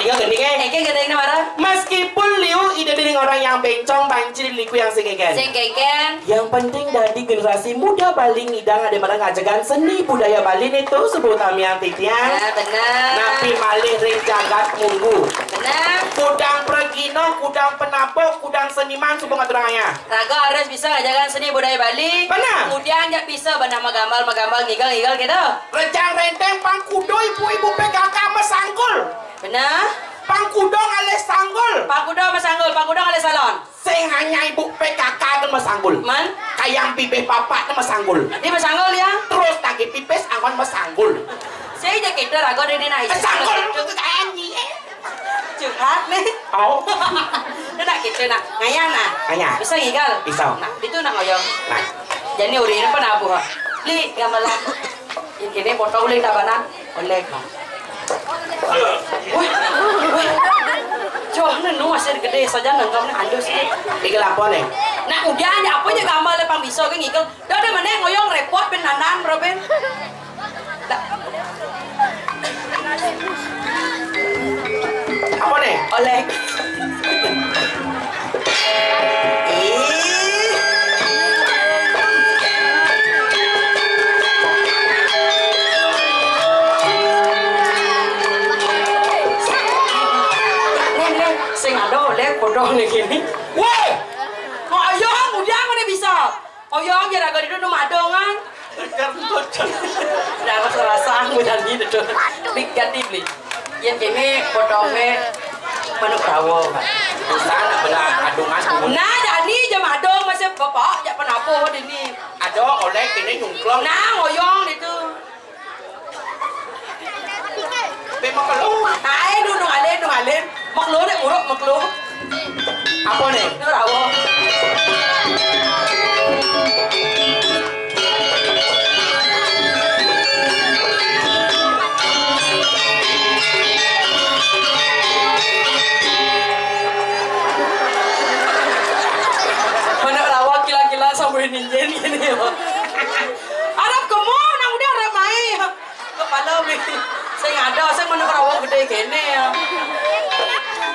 S2: Iya gini kan?
S3: Eke gedeng marah.
S2: Meskipun Liu ide dengan orang yang bencong banci liku yang sengkeken.
S3: Sengkeken.
S2: Yang penting dari generasi muda Bali ngidang ada mana ngajagan seni budaya Bali itu sebutan yang titian.
S3: Nah, benar.
S2: Napi malih ring jagat munggu.
S3: Benar.
S2: Kudang pergino, kudang penapok, kudang seniman subang aturangnya.
S3: Raga harus bisa ngajakan seni budaya Bali.
S2: Benar.
S3: Kemudian nggak bisa benar magambal ngigal gitu.
S2: Rejang renteng pangkudo ibu-ibu PKK mesanggul.
S3: Benar.
S2: Pangkudong alias sanggul.
S3: Pakudo mesanggul, pakudo kali salon.
S2: Sing hanya ibu PKK dan mesanggul.
S3: Man,
S2: Kayang pipih papak dan mesanggul.
S3: di mesanggul ya.
S2: Terus tangki pipis angkon mesanggul.
S3: Saya aja gitu raga di naik.
S2: Mesanggul itu kayak anjing.
S3: Curhat nih.
S2: Oh.
S3: Itu nak gitu nak. Ngayang nak.
S2: Ngayang.
S3: Bisa ngigal.
S2: Bisa.
S3: Nah, itu nak ngoyong.
S2: Nah.
S3: Jadi uri ini pun abu ha. Li gamelan. Yang kini potong li tabanan. Oleh kah. Wih. Coba nu masih gede saja nengkam nih halus nih.
S2: Iki lapo nih?
S3: Nah udah aja apa aja gambar lepang bisa kan ngikel. Dah ada mana ngoyong repot ben nanan Robin.
S2: Apa nih?
S3: Oleh. Sing ada oleh bodoh nih gini. Woi, mau oyong udah mana bisa? Oyong jadi agak itu nomor dongan. Dapat terasa mudah ni tu. Ganti beli. Yang kini potongnya manuk rawo.
S2: Sana belah adungan.
S3: Nah jadi jam adong masih bapak jak penapo di ni.
S2: Ada oleh kini nyungklong.
S3: Nah oyong itu.
S2: Memang kalau.
S3: Nah dudung alen. Maklu dek muruk maklu.
S2: Apa nih?
S3: Itu rawo. Sampai ninjen gini ya. Arab kamu nang udah Arab main. Kepala mi. Saya ada, saya mana rawa gede gini ya.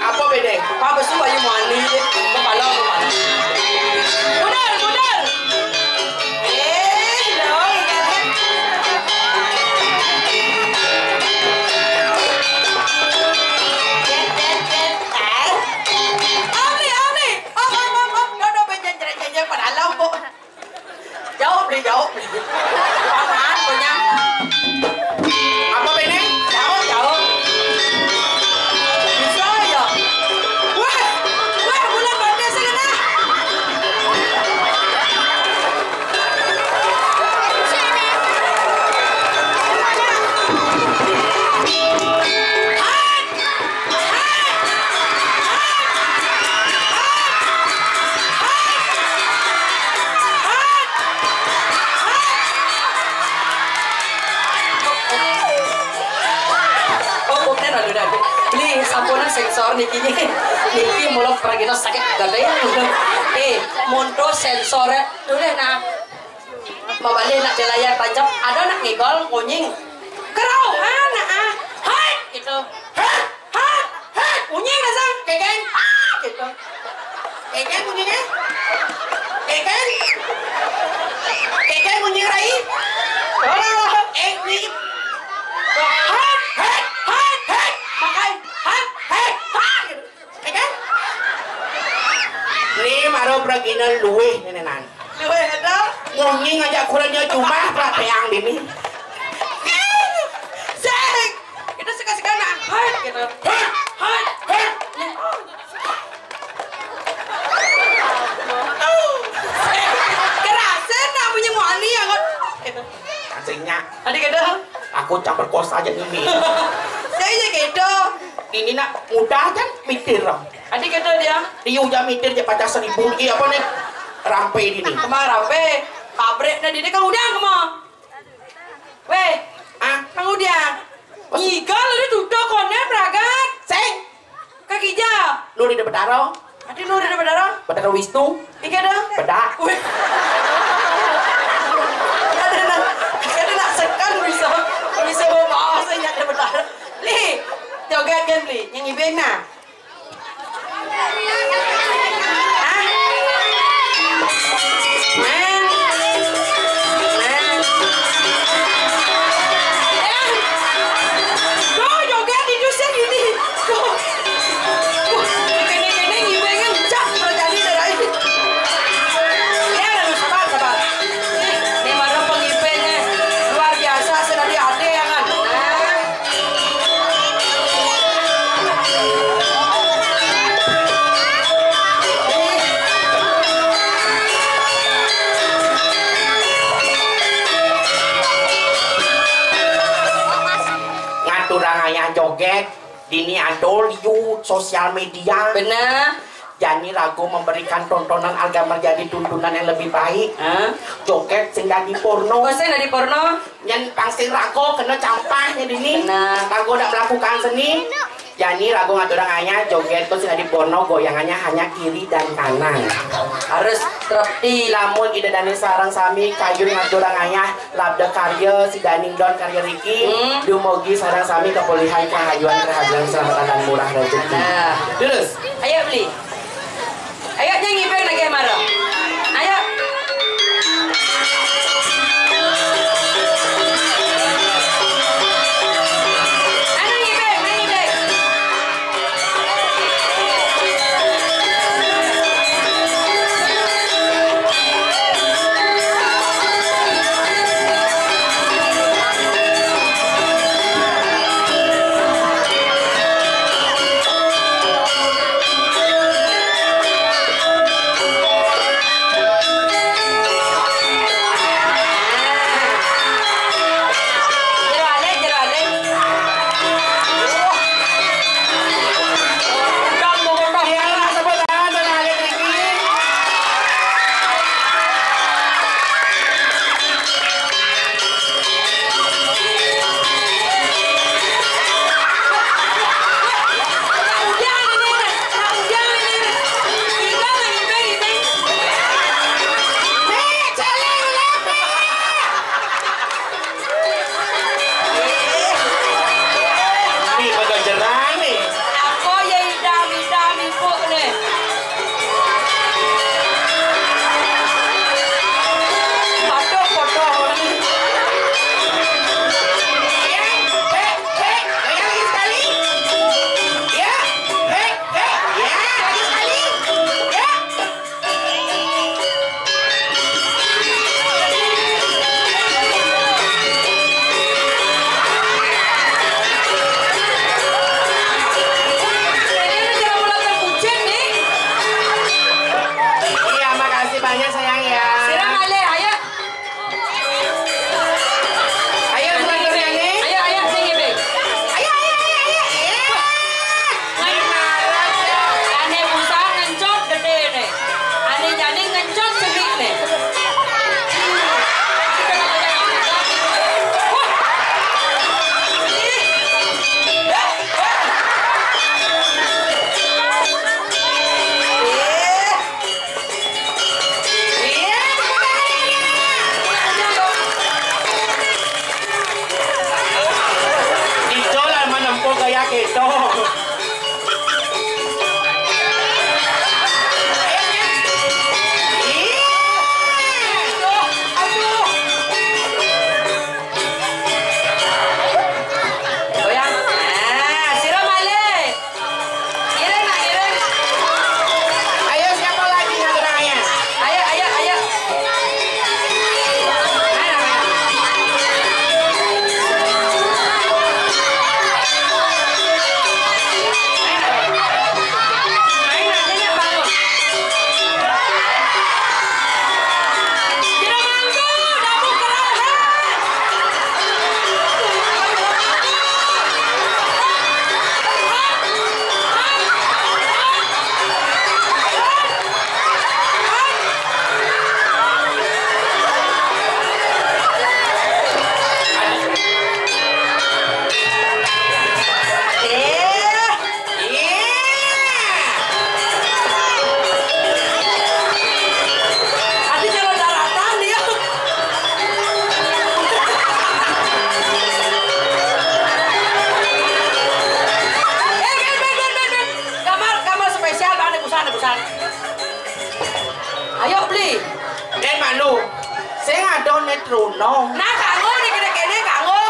S2: Apa beda?
S3: Apa besu ayu mani kepala kemana? Mundur. Loh ikan. Jauh. Apaan punya?
S2: Apa beda?
S3: Jauh. Bisa ya? Wah, bulan bandai segala. Beli sampunan sensor niki mulut peragino sakit gede. Monto sensornya dulu nak mau balik nak di layar tancap ada nak ngigol kunying kerau hai gitu kunying dasar keken gitu
S2: Keken kunyingnya? Keken kunying rai? Nih. Ini maro pragina luwe nenenan.
S3: luwe ada
S2: Ngunying aja kurangnya cuma prateang dini.
S3: seng kita suka nak hai gitu hai kerasan nak punya muani yang gitu
S2: Asingnya
S3: adik gitu
S2: aku campur kosa aja ini.
S3: saya aja gitu
S2: Ini nak mudah kan mikir dong.
S3: adik gitu dia
S2: Dia udah mikir aja pada 1000 apa nih rampe ini.
S3: kemana pe pabrik nah dia kang udang kemana weh kang udang nyigal ada duduk konnya peragat
S2: Seng,
S3: kaki ja
S2: lu di depan daro,
S3: adik lu ada bedara
S2: pada Wisnu,
S3: ika dah
S2: bedak.
S3: weh ada nak sekan bisa bawa saya nyak ada bedara li joget
S1: kan beli yang ibeng nah.
S2: Joget dini adol you sosial media
S1: benar
S2: Janji lagu memberikan tontonan agar menjadi tuntunan yang lebih baik. Joget sing dadi porno.
S1: Sing dadi porno
S2: yang pangsir rago kena campahnya dini.
S1: Benar.
S2: Lagu udah melakukan seni. Jadi lagu ngaturanganya joget tuh sing dadi porno goyangannya hanya kiri dan kanan.
S1: Harus terti
S2: lamun ida dani sarang sami kayun ngaturanganya labda karya si daning don karya Riki. Dumugi sarang sami kepulihan kehajuan keselamatan dan murah rezeki. Terus
S1: ayo beli. Ayo nyanyi bang lagi marah. Ayo.
S2: Truno.
S1: Nah kanggo nih kene kanggo.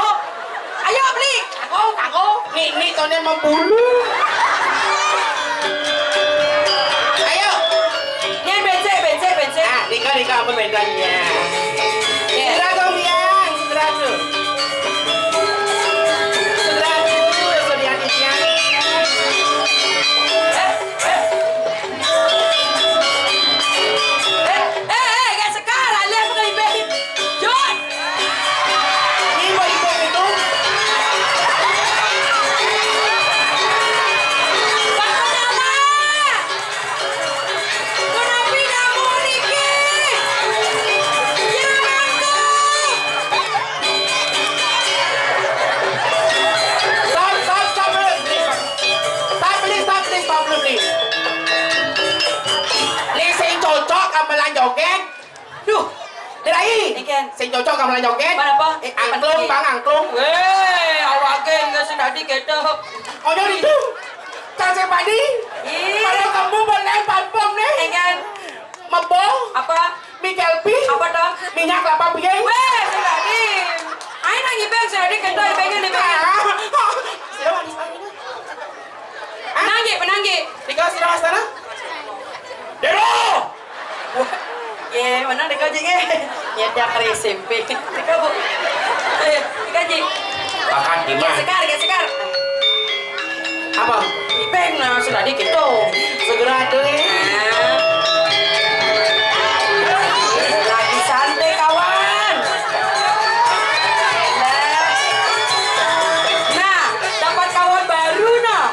S1: Ayo beli. Kanggo.
S2: Ini tone membulu. Ayo.
S1: Nyen becek.
S2: Ah, Dika apa bedanya? Segera dong yang, segera tuh. Segera tuh, Surya Ditya.
S1: Gak sekarang lihat pakai ibe. Jod.
S2: Ini mau ikut itu. Stop dulu, please. Ini sing cocok gamelan joget. Duh, Derai.
S1: Ikan.
S2: Sing cocok gamelan joget.
S1: Apa?
S2: Angklung, Bang, angklung.
S1: Awake enggak sedadi ketok.
S2: Oh, jadi itu. Cace padi. Kalau kamu boleh parfum nih.
S1: Ikan.
S2: Mebo.
S1: Apa?
S2: Mikelpi.
S1: Apa toh?
S2: Minyak kelapa piye?
S1: Sedadi. Ayo nang ibeng sedadi ketok ibengnya nih. Penanggi.
S2: Tinggal sini sana. Dero.
S1: Mana dek kaji ke? Nyedak dari SMP. Deka bu. Kaji.
S2: Makan di mana?
S1: Sekar.
S2: Apa?
S1: Ibeng nah sedadi gitu.
S2: Segera tuh.
S1: Lagi santai kawan. Nah, dapat kawan baru nah.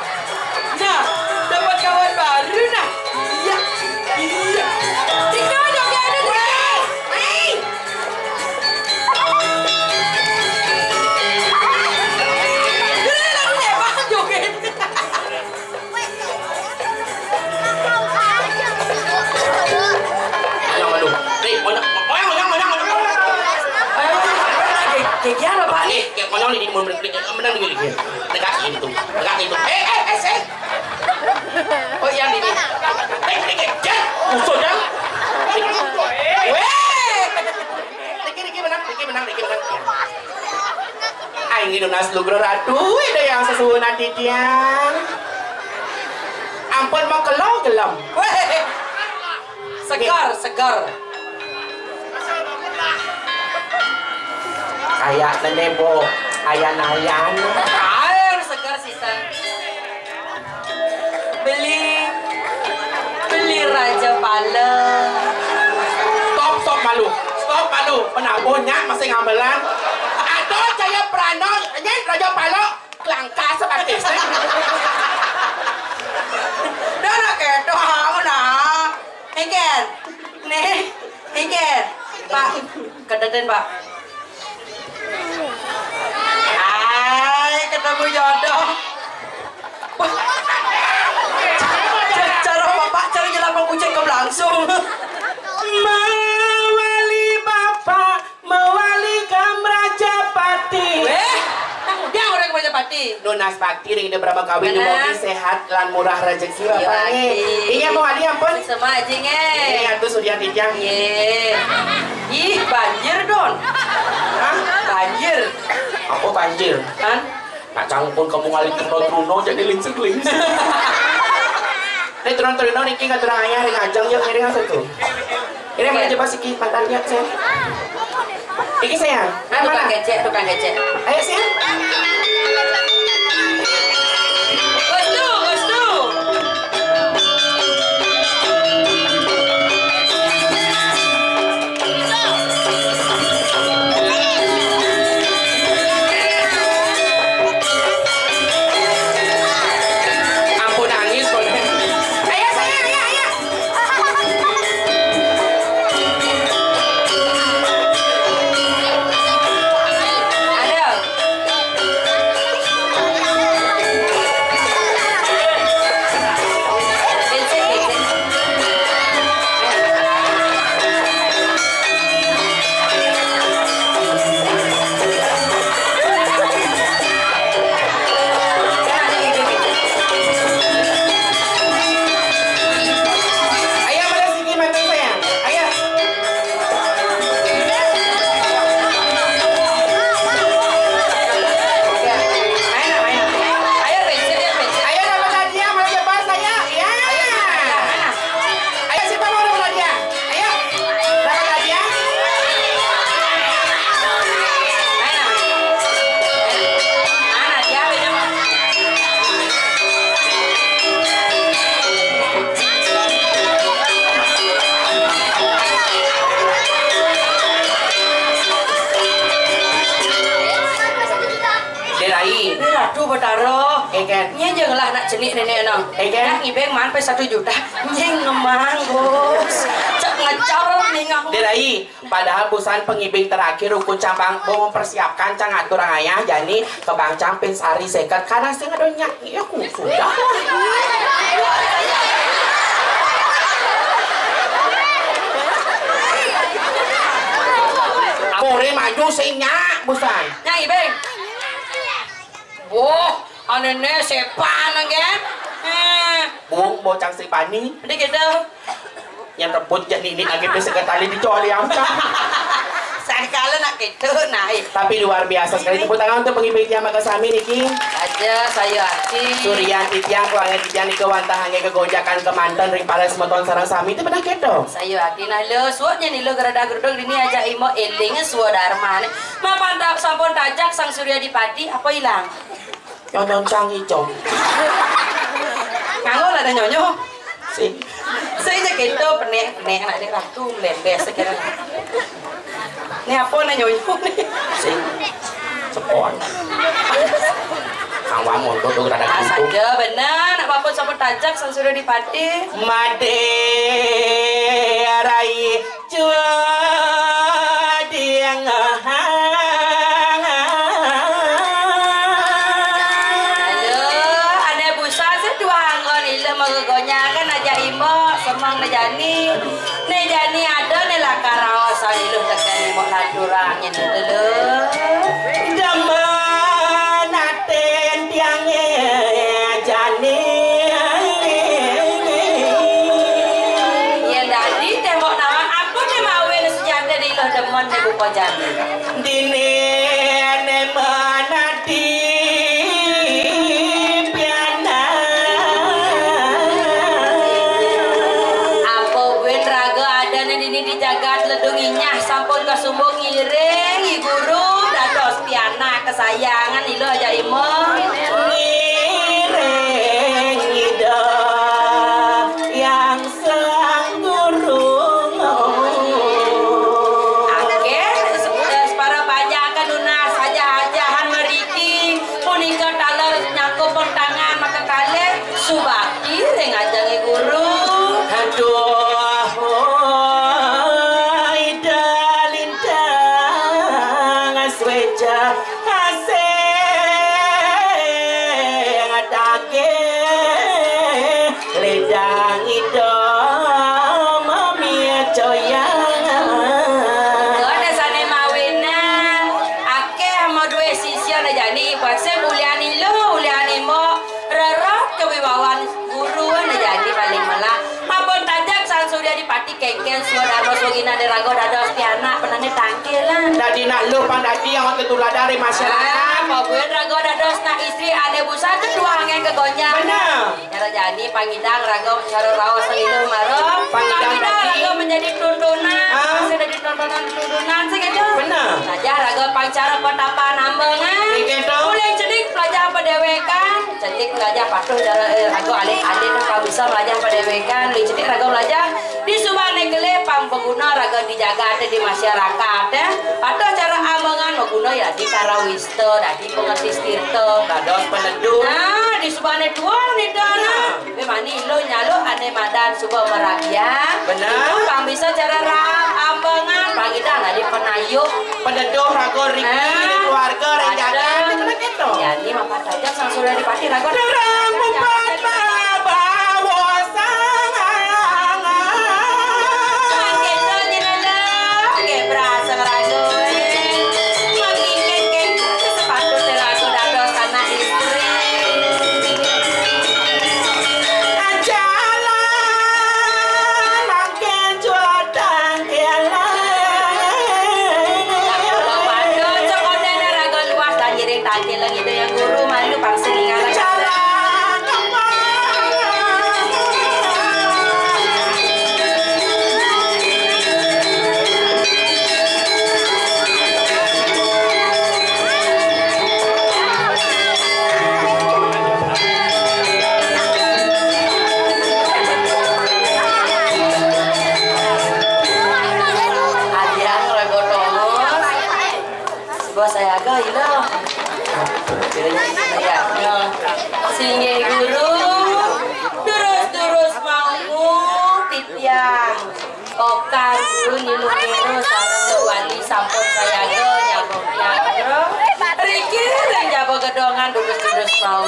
S1: Dapat kawan baru nah. Iya. Tinggal dong ya ada. Kegiatan apa Pak?
S2: Nih, kayak konyol ini menang di gini. Dekat itu.
S1: Oh yang ini.
S2: Jet, musuh ya. Riki menang. Aing Inunas Lugro Ratu, ada yang sesuhunan titian. Ampun mau gelom.
S1: Segar.
S2: Kayak nenebo, ayan-ayan.
S1: Air segar sisan. Beli Raja Pala.
S2: Stop malu. Penabuhnya masih ngamelan. Aduh, Jaya Prano, ini Raja Palo langka seperti ini.
S1: Dah keto nah. Engken. Nih, engken. Pak, kedaten Pak. Ketemu jodoh. Cara bapak cara jalan pengucek ke langsung.
S2: Mewali kam Rajapati.
S1: Dia orang ke Rajapati.
S2: Nunas Bakti ring berapa kawin dumugi sehat lan murah rezeki bapak nih. Ini mau ali ampun.
S1: Sama aja
S2: Ini atuh Surya Tijang.
S1: Ih, banjir Don.
S2: Hah?
S1: Banjir.
S2: Apa banjir?
S1: Kan?
S2: Nak cangpun kamu ngalih ke Truno jadi lingsek-lingsek. Ini Truno niki nggak terang ayah ring ajang yuk ini nggak tuh. Ini mau coba sikit pantatnya saya. Iki saya.
S1: Tukang kecek.
S2: Ayo saya.
S1: Gustu.
S2: Ampun nangis kok. Ayo saya, ayo.
S1: Ada.
S2: Eken.
S3: Nya jeung lah nak jenik nenek nong.
S2: Eken.
S3: Nak ngibeng man pe 1 juta. Jeung ngemang Gus. Cek ngacor ningang.
S2: Dirai, padahal busan pengibing terakhir rukun cabang mau mempersiapkan cang atur ayah jani ke Bang Campin sari seket karena sing adonya ya ku sudah. Kore maju sing nyak busan.
S3: Nya ngibeng. Wah, anene sepan ngen.
S2: Bung bocang si pani
S3: Ini gitu.
S2: yang rebut jadi ini lagi sekali dicoli angka.
S3: Sekali nak gitu naik.
S2: Tapi luar biasa sekali, tepuk tangan untuk pengibing tiang Makasami niki.
S3: Aja saya hati.
S2: Surian titiang keluarga titiang niki wantahangnya kegonjakan kemanten ring pares moton sarang sami itu benar kedo.
S3: Saya hati nah lo suatnya nih lo gerada geruduk ini aja imo eling suat darman. Ma pantap sampun tajak sang Surya Dipati apa hilang?
S2: Nyonya cang hijau.
S3: Nganggo lah ada nyonyo.
S2: Sing.
S3: Saya gitu penek anak dia ratu melembes sekira. Ini apa nih nyonyo nih?
S2: Sing. Sepon. Kang Wamon tuh gerada gitu.
S3: Saja benar, nak apa sampun tajak sang Surya Dipati.
S2: Made rai cua diang
S3: Semang nejani ada nih lah karawasan itu tekan mau laturangnya dulu.
S2: Zaman aten tiangnya jani.
S3: Ya tadi tembok nawang aku nih mawin sejadah di lo demen nih buko jani.
S2: Dini menadi.
S3: Ledunginya sampun kesumbung ngiring i guru dados piana kesayangan ilo aja imo
S2: ngiring ida yang sang guru
S3: akhir para banyakan lunas saja-ajahan meriki punika taler nyakup tangan maka kali subakti ring ajang i guru
S2: aduh
S3: kengken suara bosogina de rago dados piana penane tangkilan
S2: dadi nak lu pandadi yang ketulah dari masyarakat
S3: mobil rago dados nak istri ade busa kedua angin kegonjang
S2: benar
S3: cara jadi pangidang rago cara rawas sengilu maro pangidang rago menjadi tuntunan sudah ditontonan tuntunan segitu benar saja rago pangcara petapan ambengan
S2: segitu
S3: boleh cedik pelajar pedewekan cedik pelajar patuh cara rago alih-alih kalau bisa pelajar pedewekan boleh cedik rago pelajar di subane gele pang pengguna raga dijaga di masyarakat ya. Atau cara ambengan mengguna ya di karawiste, di pengertis tirta,
S2: dados peneduh.
S3: Nah, di subane tuang nih dana. Memani lo nyalo ane madan suba merakyat.
S2: Benar.
S3: Pang bisa cara ambengan pang kita nggak di penayuk.
S2: Peneduh raga riki di keluarga rejaga. Benar gitu.
S3: Jadi mama tajak sang Surya Dipati raga.
S2: Terang bupata bawa
S3: Singgih guru terus mau titiang Oka guru nilu-nilu sareng wali sampun sayaga nyabok nyagro Riki yang jabo gedongan dudus-dudus mau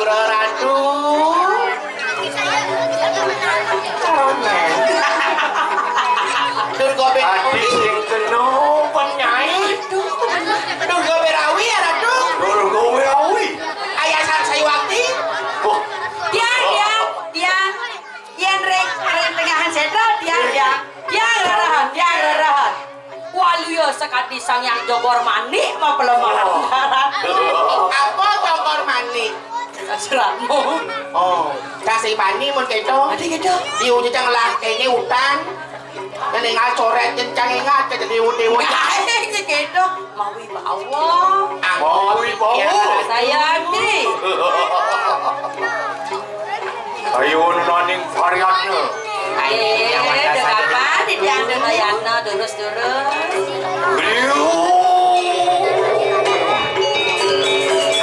S2: Ratu
S3: Ayo sekali sang yang jogor manik mah pelemahan darat.
S2: Apa jogor manik?
S3: Serapmu.
S2: Oh, kasih bani mun keto.
S3: Ada gitu.
S2: Diu jang lah kene hutan. Yang ngal coret kencang ingat jadi dewa-dewa.
S3: Kayak gitu. Mau bawa.
S2: Mau bawa.
S3: Saya di.
S2: Ayo noning variannya.
S3: Dengan apa? Di tiang denayana terus.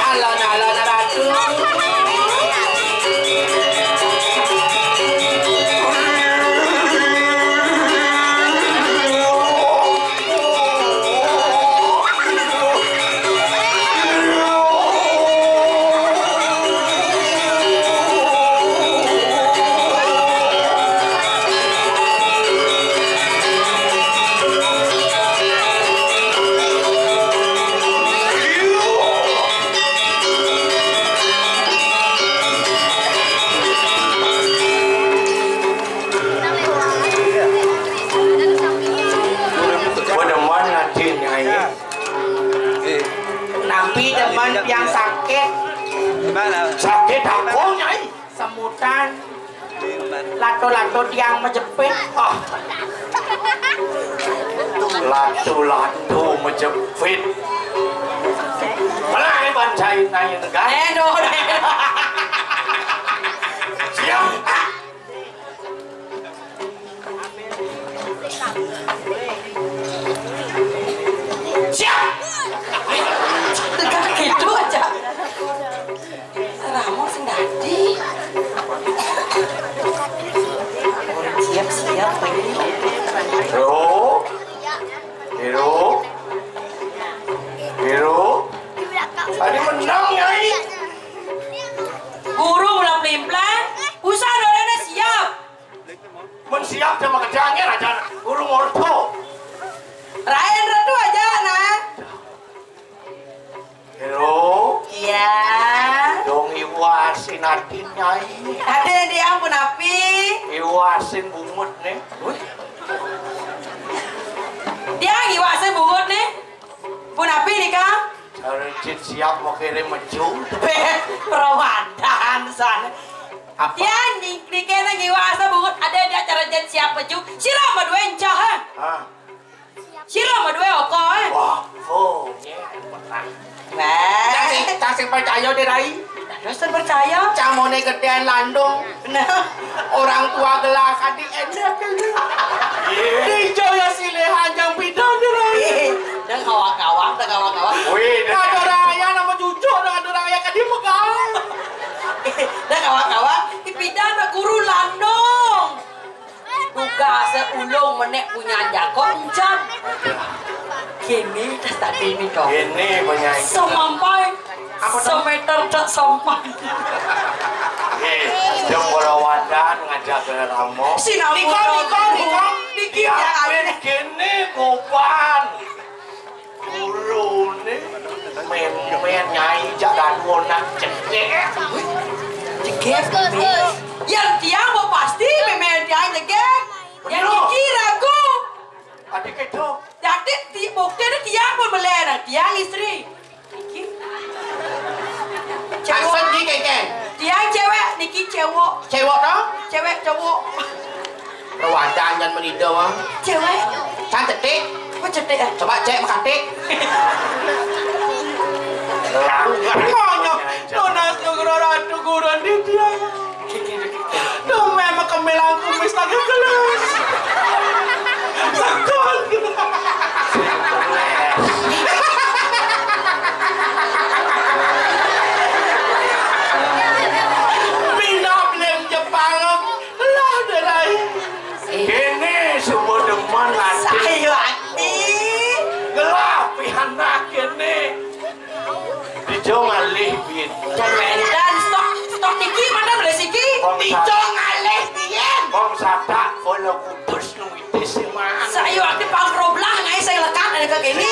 S2: Alon ratu. Yang sakit sakit aku nyai semutan lato tiang menjepit lato menjepit malah bancai nanya negara siap siap
S3: Gitu aja. Ramo sing dadi. Siap ini.
S2: Hero. Tadi menang nyai.
S3: Guru mulai pelimplan. Usaha dorana siap.
S2: Mensiap sama kerjaannya raja. Guru morto.
S3: Rayan retu aja nah.
S2: Hero.
S3: Iya.
S2: Dong iwasin atin nyai.
S3: Ada yang diampun api.
S2: Iwasin bungut nih.
S3: Dia ngiwasin bungut nih. Pun api nih kang.
S2: Cik siap mau kirim meju.
S3: Perawadan sana.
S2: Apa?
S3: Dia nih kena ngiwasin bungut. Ada di acara jet siap meju. Sila sama dua encah ha. Sila sama dua oko ha.
S2: Wah, Cacing percaya deh Rai.
S3: Terus percaya?
S2: Camone gedean landung. Orang tua gelas adik enak. Dijo ya silih hanjang bidang deh Rai.
S3: Dan kawan-kawan.
S2: Wih, ada raya nama cucuk dengan ada raya kan dia pegang.
S3: Dan kawan-kawan, dipindah ke guru landung. Duga seulung menek punya jago encan. Kini tadi ini kok.
S2: Ini penyanyi.
S3: Semampai. Semeter tak sampai.
S2: Dia perawadan ngajak ke Ramo. Niki amin gini gopan. Guru nih men nyai jalan wonak cekek.
S3: Yang dia mau pasti memang dia cekek. Yang dikira aku.
S2: Adik itu.
S3: Jadi di bukti dia pun melena. Dia istri.
S2: Cewek di keken.
S3: Dia cewek, Niki cewek.
S2: Cewek dong?
S3: Cewek cowok.
S2: Perawadan jangan menido ah.
S3: Cewek.
S2: Cantik dik.
S3: Kok cetek ah?
S2: Coba cek makan dik. Hanya donas negara ratu guran di dia. Tuh memang kemelang kumis lagi kelas. Sakon. Minap lem Jepang lah derai. Ini semua deman lati.
S3: Saya hati.
S2: Gelap pihanak ini. Dijo ngalih bin.
S3: Dan stok Niki mana boleh siki?
S2: Dijo ngalih bien. Bang sadak follow kudus nuitis mana.
S3: Saya waktu pangroblah ngai saya lekat ada ke gini.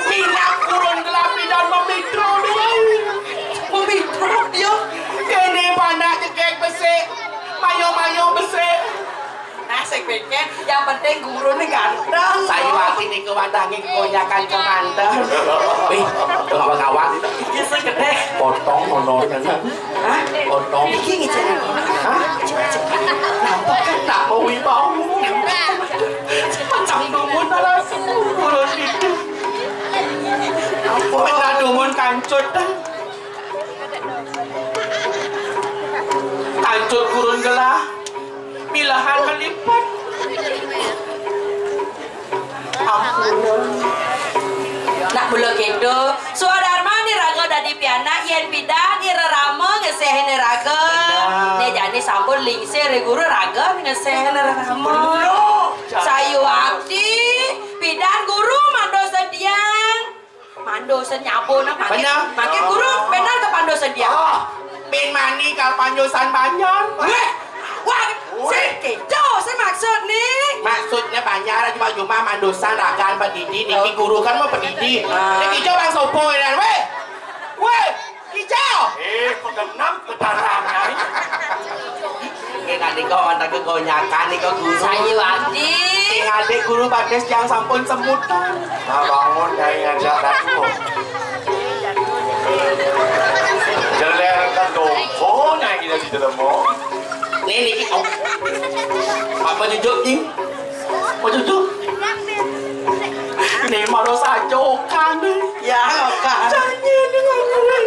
S2: Minap kurun gelap dan memitro dia.
S3: Memitro dia.
S2: Ini pandak jekek besi. Mayo-mayo besi.
S3: Nah
S1: sing bikin. Yang penting guru nih ganteng.
S2: Saya waktu ini kewandangi konyakan kemandan. Wih, tengok ngawat.
S1: Iki segede.
S2: Potong honornya.
S1: Hah?
S2: Potong.
S1: Iki ngicara.
S2: Hah?
S1: Nampak kan tak mau wibau. Macam dumun dalam guru itu. Apa dumun kancut dah. Kancut gurun gelah. Milahan melipat. Ampun. Nak bulu gitu. Suadarma ni raga dadi piana yen bidan ni rama ngeseh ni raga. Ni jani sampun lingse re guru raga ngeseh ni rama. Sayu akti bidan guru mando sediang. Mando senyapo na makin guru benar ke pando sediang. Oh, ben mani kal panjosan banyon. Wah, sekejo saya maksud nih. Maksudnya banyak cuma mandosan ragaan pendidik. Niki guru kan mau pendidik. Niki hijau bang sopo ya, weh, hijau. Kedenam kedarangan. Ini nanti kau antar kegonyakan nih kau guru. Saya wakti. Tinggal dek guru bagus yang sampun semut. Nah bangun dari ngajak aku.
S4: Jalan kan dong. Oh, nah kita di dalam mau.
S2: Nih niki oh. Apa jujur ni? Mau jujur? Nih malu sajokan nih. Ya kan. Janji dengan gue.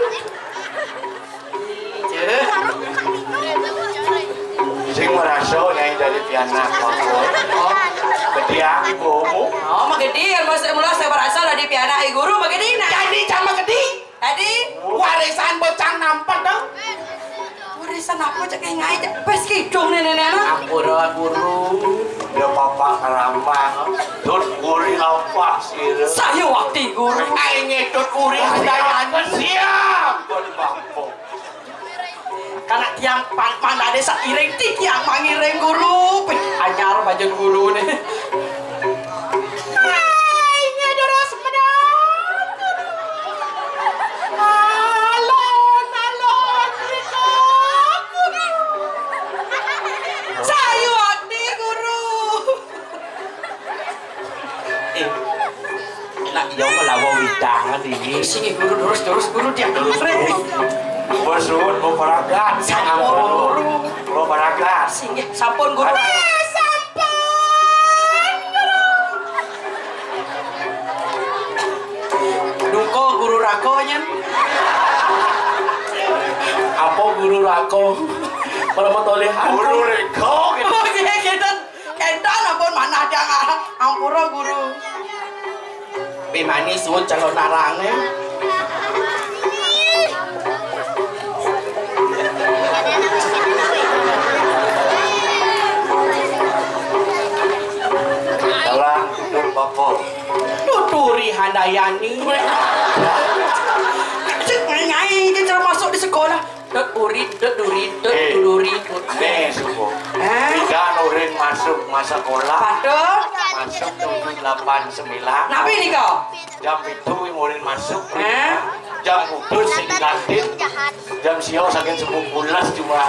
S4: Sing merasa yang dari piana kau. Kediang ibumu.
S1: Oh, magedi. Mula saya berasal dari piana guru magedi. Jadi sama magedi. Tadi warisan bocang nampak dong. Warisan apa cak ngai cak pes kidung nenek-nenek.
S2: Ampura guru.
S4: Ya papa kerambang. Tut kuri apa sih?
S1: Saya waktu guru.
S4: Aing tut kuri handayannya siap. Tut bangko.
S1: Karena tiang pandai desa ireng tik yang mangireng guru. Anyar baju guru nih.
S2: Yang melawan widangan ini.
S1: Sini guru terus guru dia terus.
S4: Bersuut berbarakat.
S1: Sampun guru.
S4: Berbarakat.
S1: Sini sampun guru. Sampun guru. Duko guru rakonya.
S2: Apa guru rako? Kalau mau toleh
S4: Guru reko.
S1: Oke kita kendan ampun mana dia ampura guru.
S2: Bimani suut calon narangnya.
S4: Dalam tutur bapak.
S2: Tuturi handayani.
S1: Nyai kita masuk di sekolah. Tuturi.
S4: Nih subuh. Tiga orang masuk masa sekolah.
S1: Padahal
S4: Masuk 789.
S1: nabi nih kau.
S4: Jam itu murid masuk. Jam kudus sing kantin. Jam siang saking 11 cuma.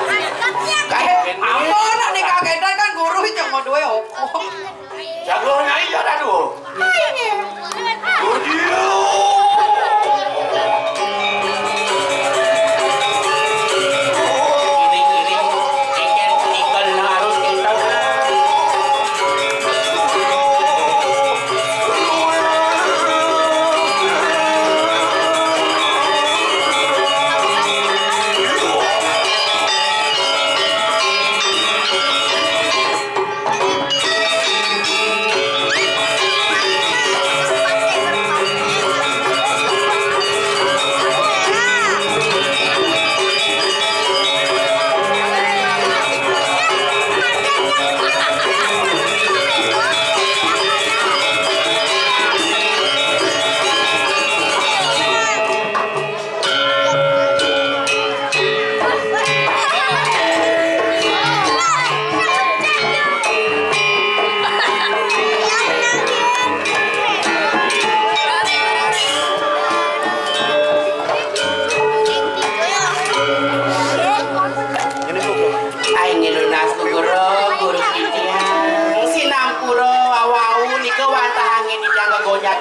S1: Kayak ampun nak nikah kita kan guru itu mau dua opo.
S4: Jago nyai ya aduh.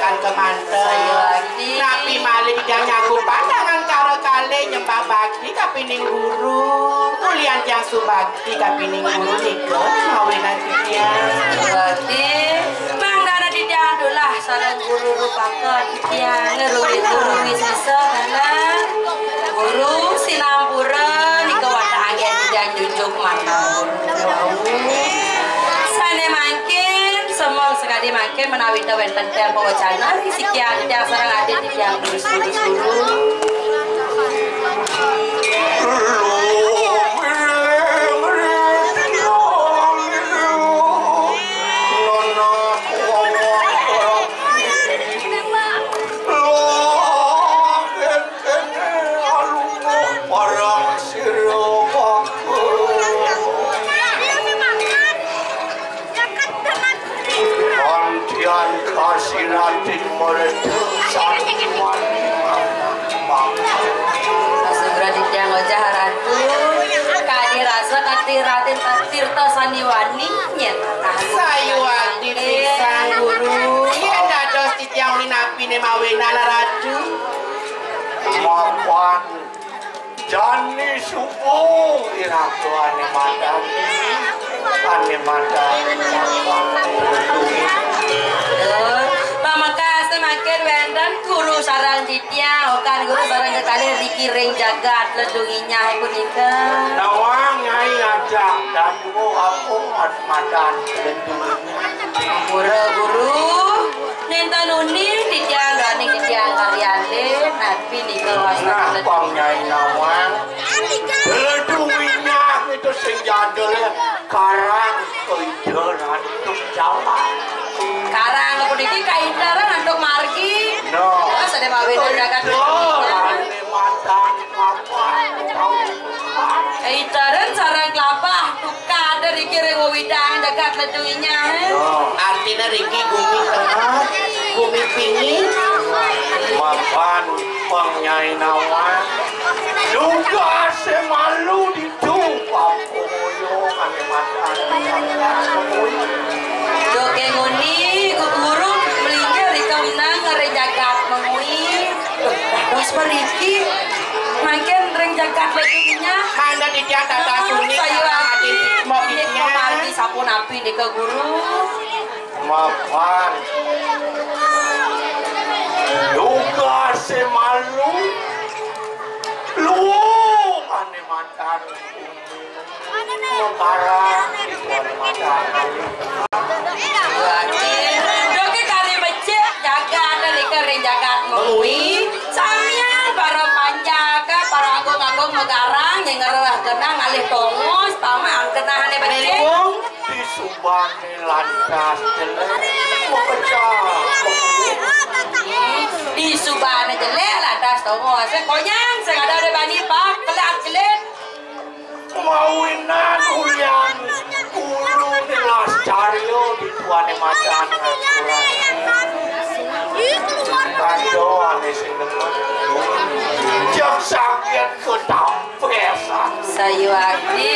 S2: jalan kemanten.
S3: Sayu akti.
S2: Napi malih dia nyaku pandangan karo kali nyembah bakti kapining guru. Mulian yang subakti kapining guru nika mawinan titiang.
S3: Sayu akti. Mangdana didiadulah sareng guru rupakeun titiang ngeruwi sisa kana. Guru sinampureun nika wanda agen titiang jujuk mantap. Sane mangkin semua sekali mangkin menawi wenten tiang pawacana sekian tiang sareng adik tiang lurus-lurus. Segera ditiang ojah haratu kadi rasa katiratin tirta saniwani nyeta
S2: Sayu akti pisan guru. Yen dados titiang napi ne mawena laratu.
S4: Mapan jani subuh iratu ane madan
S3: pamakasih makin wenden guru sarang titiang okan guru sarang kekali Riki ring jagat ledunginya punika
S4: nawang nyai ngajak dan juga aku madan
S3: guru ninta nuni titiang raning titiang karyane napi nika wasana
S4: Pang nyai nawang ledunginya itu senjadel karang keideran itu jalan
S3: karang puniki kaindaran andok margi
S4: no
S3: terus ada mawena jagat
S4: ane madan apa
S3: kaindaran sarang kelapa tuka dari kiri wawidang jagat ledunginya
S2: Artinya Riki gumi tengah, gumi pingin.
S4: mapan pangnyai nawang juga semalu di tumpah koyo ane madan
S3: Joke nguni guru melingkar di kemenang ngeri jagat mengui dos periki makin ring jagat ledunginya
S2: Manda di tiang tata suni.
S3: sayu ati
S2: Mau
S3: ini
S2: inya.
S3: kemargi sapu napi di ke guru
S4: mapan juga semalu lu ane madan membarang itu ane madan
S3: Joke kali becek jagat dari ke ring jagat mengui samian para panjaka para agung-agung megarang yang ngerah kenang alih tongos paman kenang ane becek
S4: di subane lantas jelek mau pecah
S3: di subane jelek lantas tongos konyang saya ada di bani pak kelat
S4: mawinan ulian ulu di las cario di tuane madan kando ane sing nemen jam sakit ketampesan
S3: sayu akti